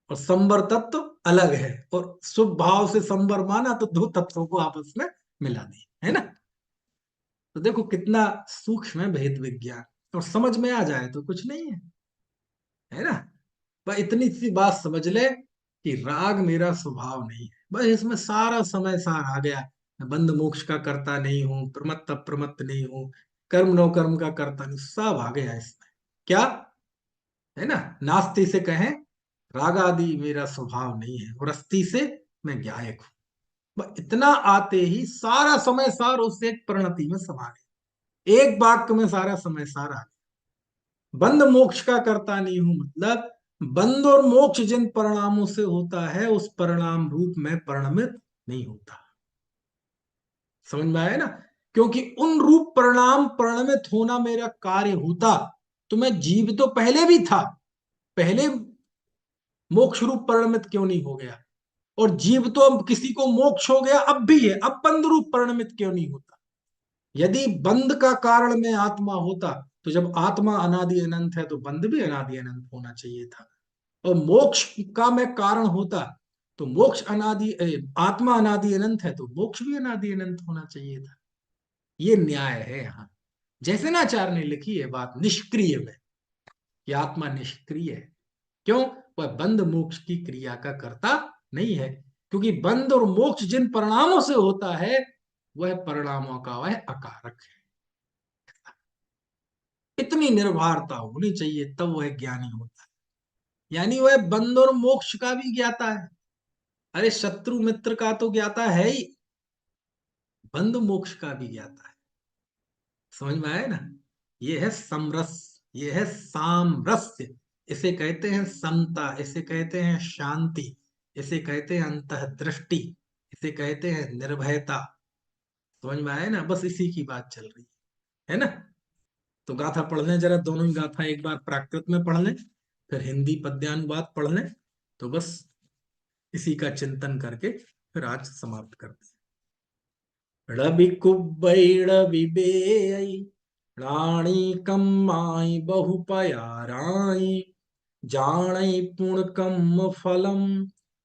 और संवर तत्व अलग है, और शुभ भाव से संवर माना तो दो तत्वों को आपस में मिला दिया, है ना। तो देखो कितना सूक्ष्म है भेद विज्ञान, और समझ में आ जाए तो कुछ नहीं है ना। बस इतनी सी बात समझ ले कि राग मेरा स्वभाव नहीं है, बस इसमें सारा समय सार आ गया। मैं बंध मोक्ष का करता नहीं हूं, प्रमत्त अप्रमत्त नहीं हूं, कर्म नो कर्म का करता नहीं, सब आ गया इसमें। क्या है ना, नास्ति से कहें राग आदि मेरा स्वभाव नहीं है, और अस्थि से मैं ज्ञायक हूं। बस इतना आते ही सारा समय सार उस एक परिणति में समा गया, एक वाक्य में सारा समय सार आ गया। बंध मोक्ष का करता नहीं हूं मतलब बंध और मोक्ष जिन परिणामों से होता है उस परिणाम रूप में परिणमित नहीं होता। समझ में आया ना, क्योंकि उन रूप परिणाम परिणमित होना मेरा कार्य होता तो मैं जीव तो पहले भी था, पहले मोक्ष रूप परिणमित क्यों नहीं हो गया? और जीव तो अब किसी को मोक्ष हो गया अब भी है, अब बंध रूप परिणमित क्यों नहीं होता? यदि बंध का कारण में आत्मा होता तो जब आत्मा अनादि अनंत है तो बंध भी अनादि अनंत होना चाहिए था। और मोक्ष का मैं कारण होता तो मोक्ष आत्मा अनादि अनंत है तो मोक्ष भी अनादि अनंत होना चाहिए था। ये न्याय है यहाँ। जैसे नाचार्य ने लिखी है बात निष्क्रिय में, कि आत्मा निष्क्रिय है। क्यों? वह बंध मोक्ष की क्रिया का कर्ता नहीं है, क्योंकि बंध और मोक्ष जिन परिणामों से होता है वह परिणामों का वह अकारक है। इतनी निर्भरता होनी चाहिए तब वह ज्ञानी होता है, यानी वह बंध और मोक्ष का भी ज्ञाता है। अरे शत्रु मित्र का तो ज्ञाता है ही, बंध मोक्ष का भी ज्ञाता है। समझ में आया ना। ये है समरस, ये है सामरस्य, इसे कहते हैं समता, इसे कहते हैं शांति, इसे कहते हैं अंतःदृष्टि, इसे कहते हैं निर्भयता। समझ में आया ना, बस इसी की बात चल रही है ना। तो गाथा पढ़ लें जरा, दोनों ही गाथा एक बार प्राकृत में पढ़ लें, फिर हिंदी पद्यानुवाद पढ़ लें, तो बस इसी का चिंतन करके फिर आज समाप्त करते हैं। रवि कुब्बई रवि बेई रानी कम्माई बहु पयाराई जाणई पुण्य कम्म फलम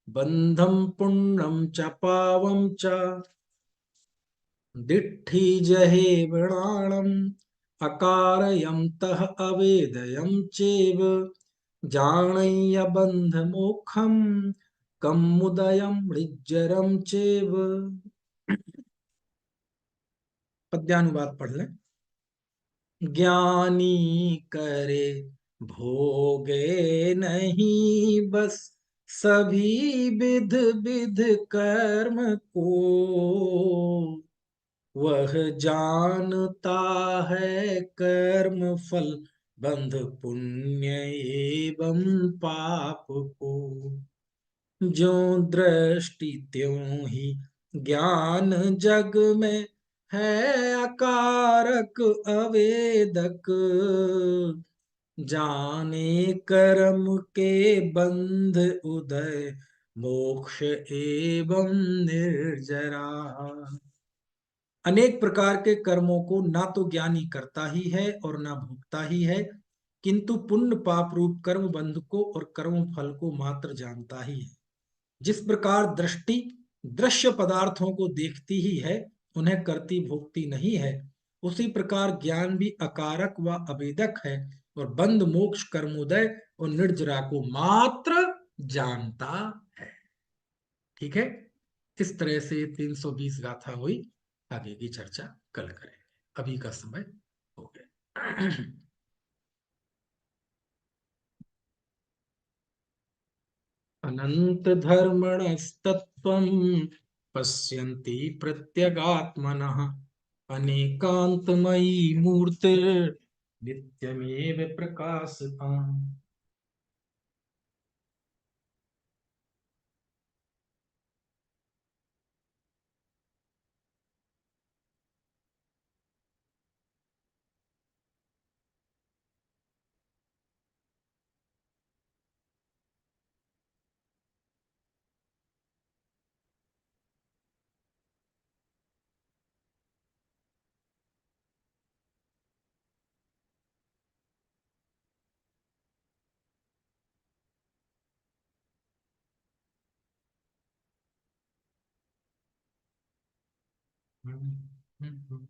बंधम पुण्यम च पावम च दिट्ठी जहे वृणाणम अकारयम तह अवेदयम चेव जाणय्य बंध मोक्षम कमुदयम ऋज्जरम चेव। पद्यानुवाद पढ़ लें। ज्ञानी करे भोगे नहीं बस सभी विध विध कर्म को वह जानता है कर्म फल बंध पुण्य एवं पाप को जो दृष्टि त्यों ही ज्ञान जग में है अकारक अवेदक जाने कर्म के बंध उदय मोक्ष एवं निर्जरा। अनेक प्रकार के कर्मों को ना तो ज्ञानी करता ही है और ना भोगता ही है, किंतु पुण्य पाप रूप कर्म बंध को और कर्म फल को मात्र जानता ही है। जिस प्रकार दृष्टि दृश्य पदार्थों को देखती ही है, उन्हें करती भोगती नहीं है, उसी प्रकार ज्ञान भी अकारक व अवेदक है और बंध मोक्ष कर्मोदय और निर्जरा को मात्र जानता है। ठीक है, इस तरह से 320 गाथा हुई। आगे की चर्चा कल करेंगे, अभी का समय हो गया। अनंत धर्मणस्तत्त्वं पश्यन्ति प्रत्यगात्मनः अनेकान्तमयी मूर्तिर्नित्यमेव प्रकाशताम्। हम्म, हम्म,